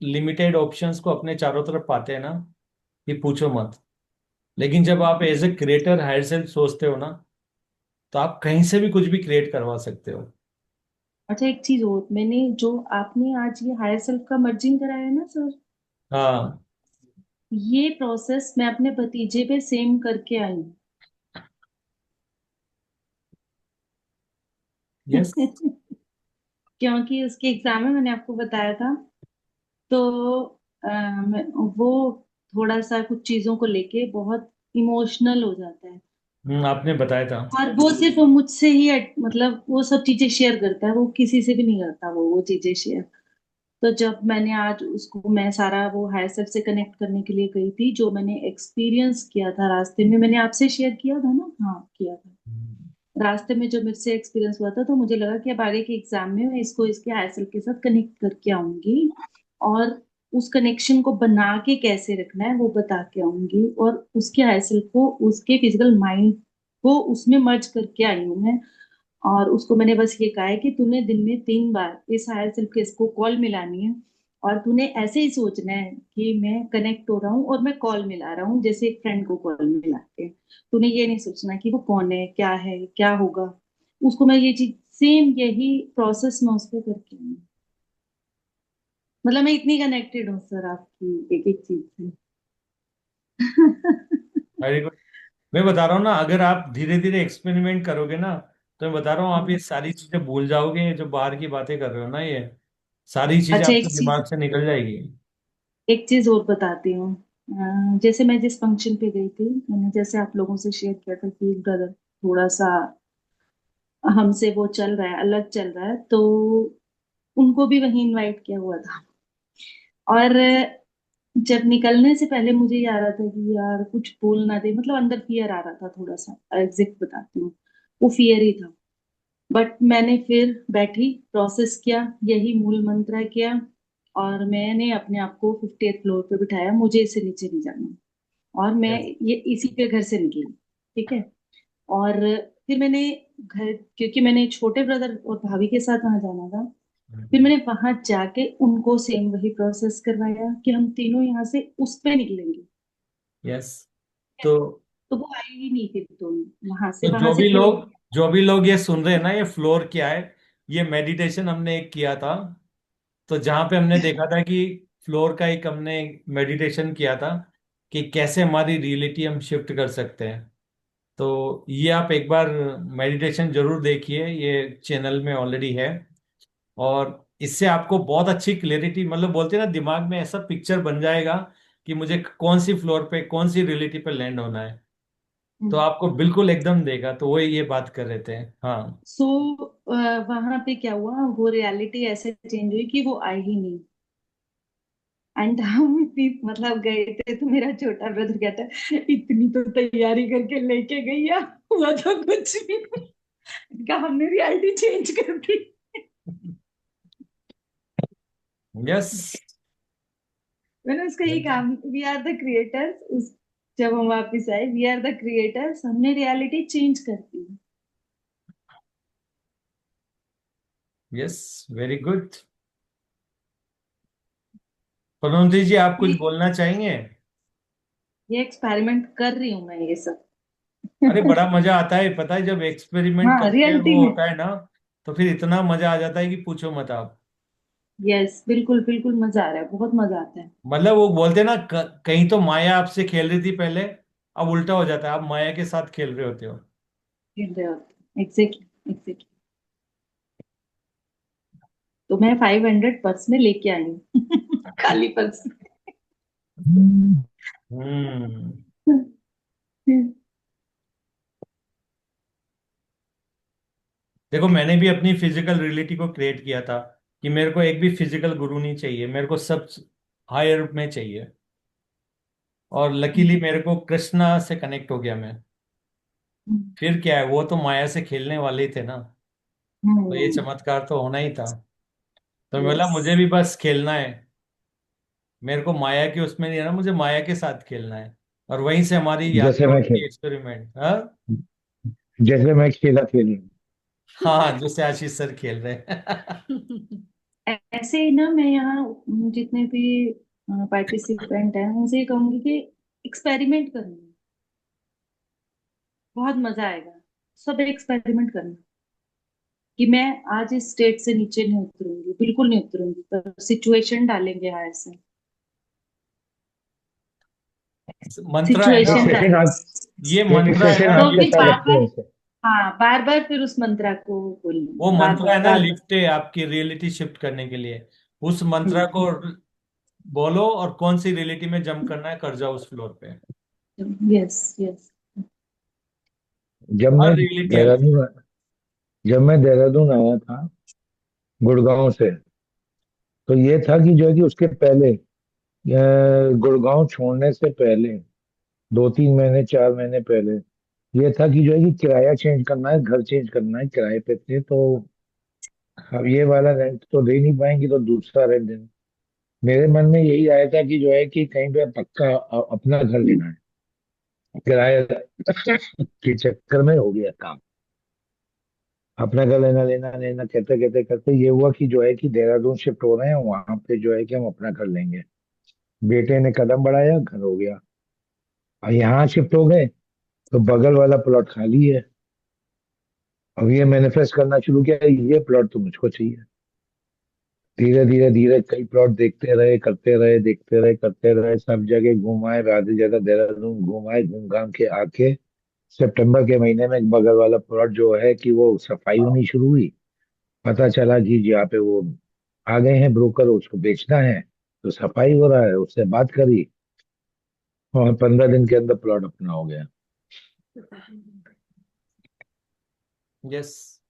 लिमिटेड ऑप्शंस को अपने चारों तरफ पाते हैं ना कि पूछो मत। लेकिन जब आप as a creator higher self सोचते हो ना, तो आप कहीं से भी कुछ भी क्रिएट करवा सकते हो।
अच्छा, एक चीज और, मैंने जो आपने आज ये हायर सेल्फ का मर्जिंग कराया ना सर,
हाँ।
ये प्रोसेस मैं अपने भतीजे पे सेम करके आई हूँ।
यस।
क्योंकि उसके एग्जाम में मैंने आपको बताया था, तो वो थोड़ा सा कुछ चीजों को लेके बहुत इमोशनल हो जाता है,
आपने बताया था।
और वो सिर्फ मुझसे ही मतलब वो सब चीजें शेयर करता है, वो किसी से भी नहीं करता वो चीजें शेयर। तो जब मैंने आज उसको, मैं सारा वो हायर सेल्फ से कनेक्ट करने के लिए गई थी, जो मैंने एक्सपीरियंस किया था रास्ते में, मैंने आपसे शेयर किया था ना, हाँ किया था। रास्ते में जो मेरे से एक्सपीरियंस हुआ था, तो मुझे लगा कि अब आगे के एग्जाम में मैं इसको इसके हायर सेल्फ के साथ कनेक्ट करके आऊंगी, और उस कनेक्शन को बना के कैसे रखना है वो बता के आऊंगी, और उसके हायर सेल्फ को, उसके फिजिकल माइंड को उसमें मर्ज करके आई हूँ मैं। और उसको मैंने बस ये कहा है कि तूने दिन में 3 बार इस हायर सेल्फ के इसको कॉल मिलानी है, और तूने ऐसे ही सोचना है कि मैं कनेक्ट हो रहा हूँ और मैं कॉल मिला रहा हूँ, जैसे एक फ्रेंड को कॉल मिलाते हैं। तूने ये नहीं सोचना कि वो कौन है, क्या होगा। उसको मैं ये चीज सेम यही प्रोसेस में उस पर करके हूँ। मतलब मैं इतनी कनेक्टेड हूँ सर आपकी एक एक चीज से।
Very good. मैं बता रहा हूँ ना, अगर आप धीरे धीरे एक्सपेरिमेंट करोगे ना, तो मैं बता रहा हूँ आप ये सारी चीजें भूल जाओगे। जो बाहर की बातें कर रहे हो ना, ये सारी चीजें
अच्छा,
आपके दिमाग से निकल जाएगी।
एक चीज और बताती हूँ। जैसे मैं जिस फंक्शन पे गई थी, मैंने जैसे आप लोगों से शेयर किया था कि ब्रदर थोड़ा सा हमसे वो चल रहा है, अलग चल रहा है, तो उनको भी वहीं इनवाइट किया हुआ था। और जब निकलने से पहले मुझे ये आ रहा था कि यार कुछ बोल ना दे, मतलब अंदर फियर आ रहा था थोड़ा सा, एग्जैक्ट बताती हूँ, वो फियर ही था। बट मैंने फिर बैठी, प्रोसेस किया, यही मूल मंत्र किया, और मैंने अपने आप को 50th फ्लोर पे बिठाया, मुझे इससे नीचे नहीं जाना। और मैं
यस।
ये इसी पे घर से निकली, ठीक है। और फिर मैंने घर, क्योंकि मैंने छोटे ब्रदर और भाभी के साथ वहां जाना था, फिर मैंने वहां जाके उनको सेम वही प्रोसेस करवाया कि हम तीनों यहाँ से उस पे निकलेंगे।
यस। तो
तो वो आई ही नहीं, फिर तो
तो
वहां से खड़े हो गए।
जो भी लोग ये सुन रहे हैं ना, ये फ्लोर क्या है, ये मेडिटेशन हमने एक किया था। तो जहाँ पे हमने देखा था कि फ्लोर का एक हमने मेडिटेशन किया था कि कैसे हमारी रियलिटी हम शिफ्ट कर सकते हैं। तो ये आप एक बार मेडिटेशन जरूर देखिए, ये चैनल में ऑलरेडी है। और इससे आपको बहुत अच्छी क्लैरिटी, मतलब बोलते हैं ना, दिमाग में ऐसा पिक्चर बन जाएगा कि मुझे कौन सी फ्लोर पे कौन सी रियलिटी पे लैंड होना है। तो आपको बिल्कुल एकदम देगा। तो वही ये बात कर रहे थे। हाँ।
सो वहां पे क्या हुआ, वो रियलिटी ऐसे चेंज हुई कि वो आई ही नहीं। एंड हम इतनी, मतलब गए थे, तो मेरा छोटा ब्रदर कहता है इतनी तो तैयारी करके लेके गई है, हुआ तो कुछ भी नहीं। क्या हमने रियलिटी चेंज कर दी।
यस।
मैंने उसका यही कहा, वी आर द क्रिएटर्स। उस जब हम वापिस आए, वी आर द क्रिएटर्स, हमने रियलिटी चेंज कर दी।
यस। Very good. पनौती जी, आप कुछ
ये
बोलना चाहेंगे?
ये एक्सपेरिमेंट कर रही हूँ मैं ये सब।
अरे बड़ा मजा आता है, पता है, जब एक्सपेरिमेंट
हाँ,
करके
रियलिटी
वो
में।
होता है ना, तो फिर इतना मजा आ जाता है कि पूछो मत आप।
यस, बिल्कुल बिल्कुल मजा आ रहा है, बहुत मजा आता है।
मतलब वो बोलते हैं ना, कहीं तो माया आपसे खेल रही थी पहले, अब उल्टा हो जाता है, आप माया के साथ खेल रहे होते हो।
Exactly exactly. तो मैं 500 पर्स में लेके आई हूँ। खाली पर्स
हम्म।
में।
देखो, मैंने भी अपनी फिजिकल रियलिटी को क्रिएट किया था कि मेरे को एक भी फिजिकल गुरु नहीं चाहिए, मेरे को सब हायर में चाहिए। और लकीली मेरे को कृष्णा से कनेक्ट हो गया मैं। फिर क्या है, वो तो माया से खेलने वाले ही थे ना। तो ये चमत्कार तो होना ही था। तो बोला
यस।
मुझे भी बस खेलना है। मेरे को माया के उसमें नहीं है ना, मुझे माया के साथ खेलना है, और वहीं से हमारी
जैसे
यात्रा
मैं
होती
खेल
है, एक्सपेरिमेंट। हाँ
जैसे मैं खेला खेल रहा हूँ।
हाँ, जैसे आशीष सर खेल रहे हैं।
ऐसे ही ना, मैं यहाँ जितने भी पार्टिसिपेंट हैं उनसे ये कहूंगी कि एक्सपेरिमेंट करना, बहुत मजा आएगा। सब एक्सपेरिमेंट करना कि मैं आज इस स्टेट से नीचे नहीं उतरूंगी, बिल्कुल नहीं उतरूंगी, पर सिचुएशन डालेंगे हायर से,
मंत्रा है ना,
सिचुएशन
सेशन
डालेंगे।
आप
ये मंत्रा है
सेशन
ना,
तो
आपके
फिर
लिफ्ट
साथ
है।
बार
रखते
बार,
हैं सर।
हाँ बार बार फिर उस मंत्रा को
वो
बोलना, बार
मंत्रा
बार
है ना,
बार बार।
लिफ्ट है आपकी रियलिटी शिफ्ट करने के लिए। उस मंत्रा को
हम्म।
बोलो, और कौन सी रियलिटी में जंप करना है कर जाओ उस फ्लोर पे।
Yes yes.
जब
हर
मैं
रियलिटी अलग।
देहरादून जब मैं देहरादून आया था गुड़गांव से, तो ये था कि जो है कि उसके पहले गुड़गांव छोड़ने से पहले 2-3 महीने 4 महीने पहले ये था कि जो है कि किराया चेंज करना है, घर चेंज करना है, किराए पे थे तो अब ये वाला रेंट तो दे नहीं पाएंगे तो दूसरा रेंट देना। मेरे मन में यही आया था कि जो है कि कहीं पे पक्का अपना घर लेना है, किराया के चक्कर में हो गया काम। अपना घर लेना लेना लेना कहते कहते करते ये हुआ कि जो है कि देहरादून शिफ्ट हो रहे हैं, वहां पे जो है कि हम अपना घर लेंगे। बेटे ने कदम बढ़ाया, घर हो गया। और यहाँ शिफ्ट हो गए तो बगल वाला प्लॉट खाली है। अब ये मैनिफेस्ट करना शुरू किया, ये प्लॉट तो मुझको चाहिए। धीरे धीरे धीरे कई प्लॉट देखते रहे, करते रहे, देखते रहे, करते रहे, सब जगह घुमाए, आधे ज्यादा देहरादून घुमाए, घूम घाम के आके सितंबर के महीने में एक बगल वाला प्लॉट जो है कि वो सफाई होनी शुरू हुई। पता चला कि यहाँ पे वो आ गए हैं ब्रोकर, उसको बेचना है, तो सफाई हो रहा है, उससे बात करी और 15 दिन के अंदर प्लॉट अपना हो गया।
यस,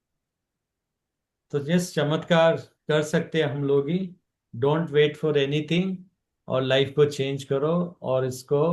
तो यस, चमत्कार कर सकते हैं हम लोग ही। डोंट वेट फॉर एनीथिंग, और लाइफ को चेंज करो, और इसको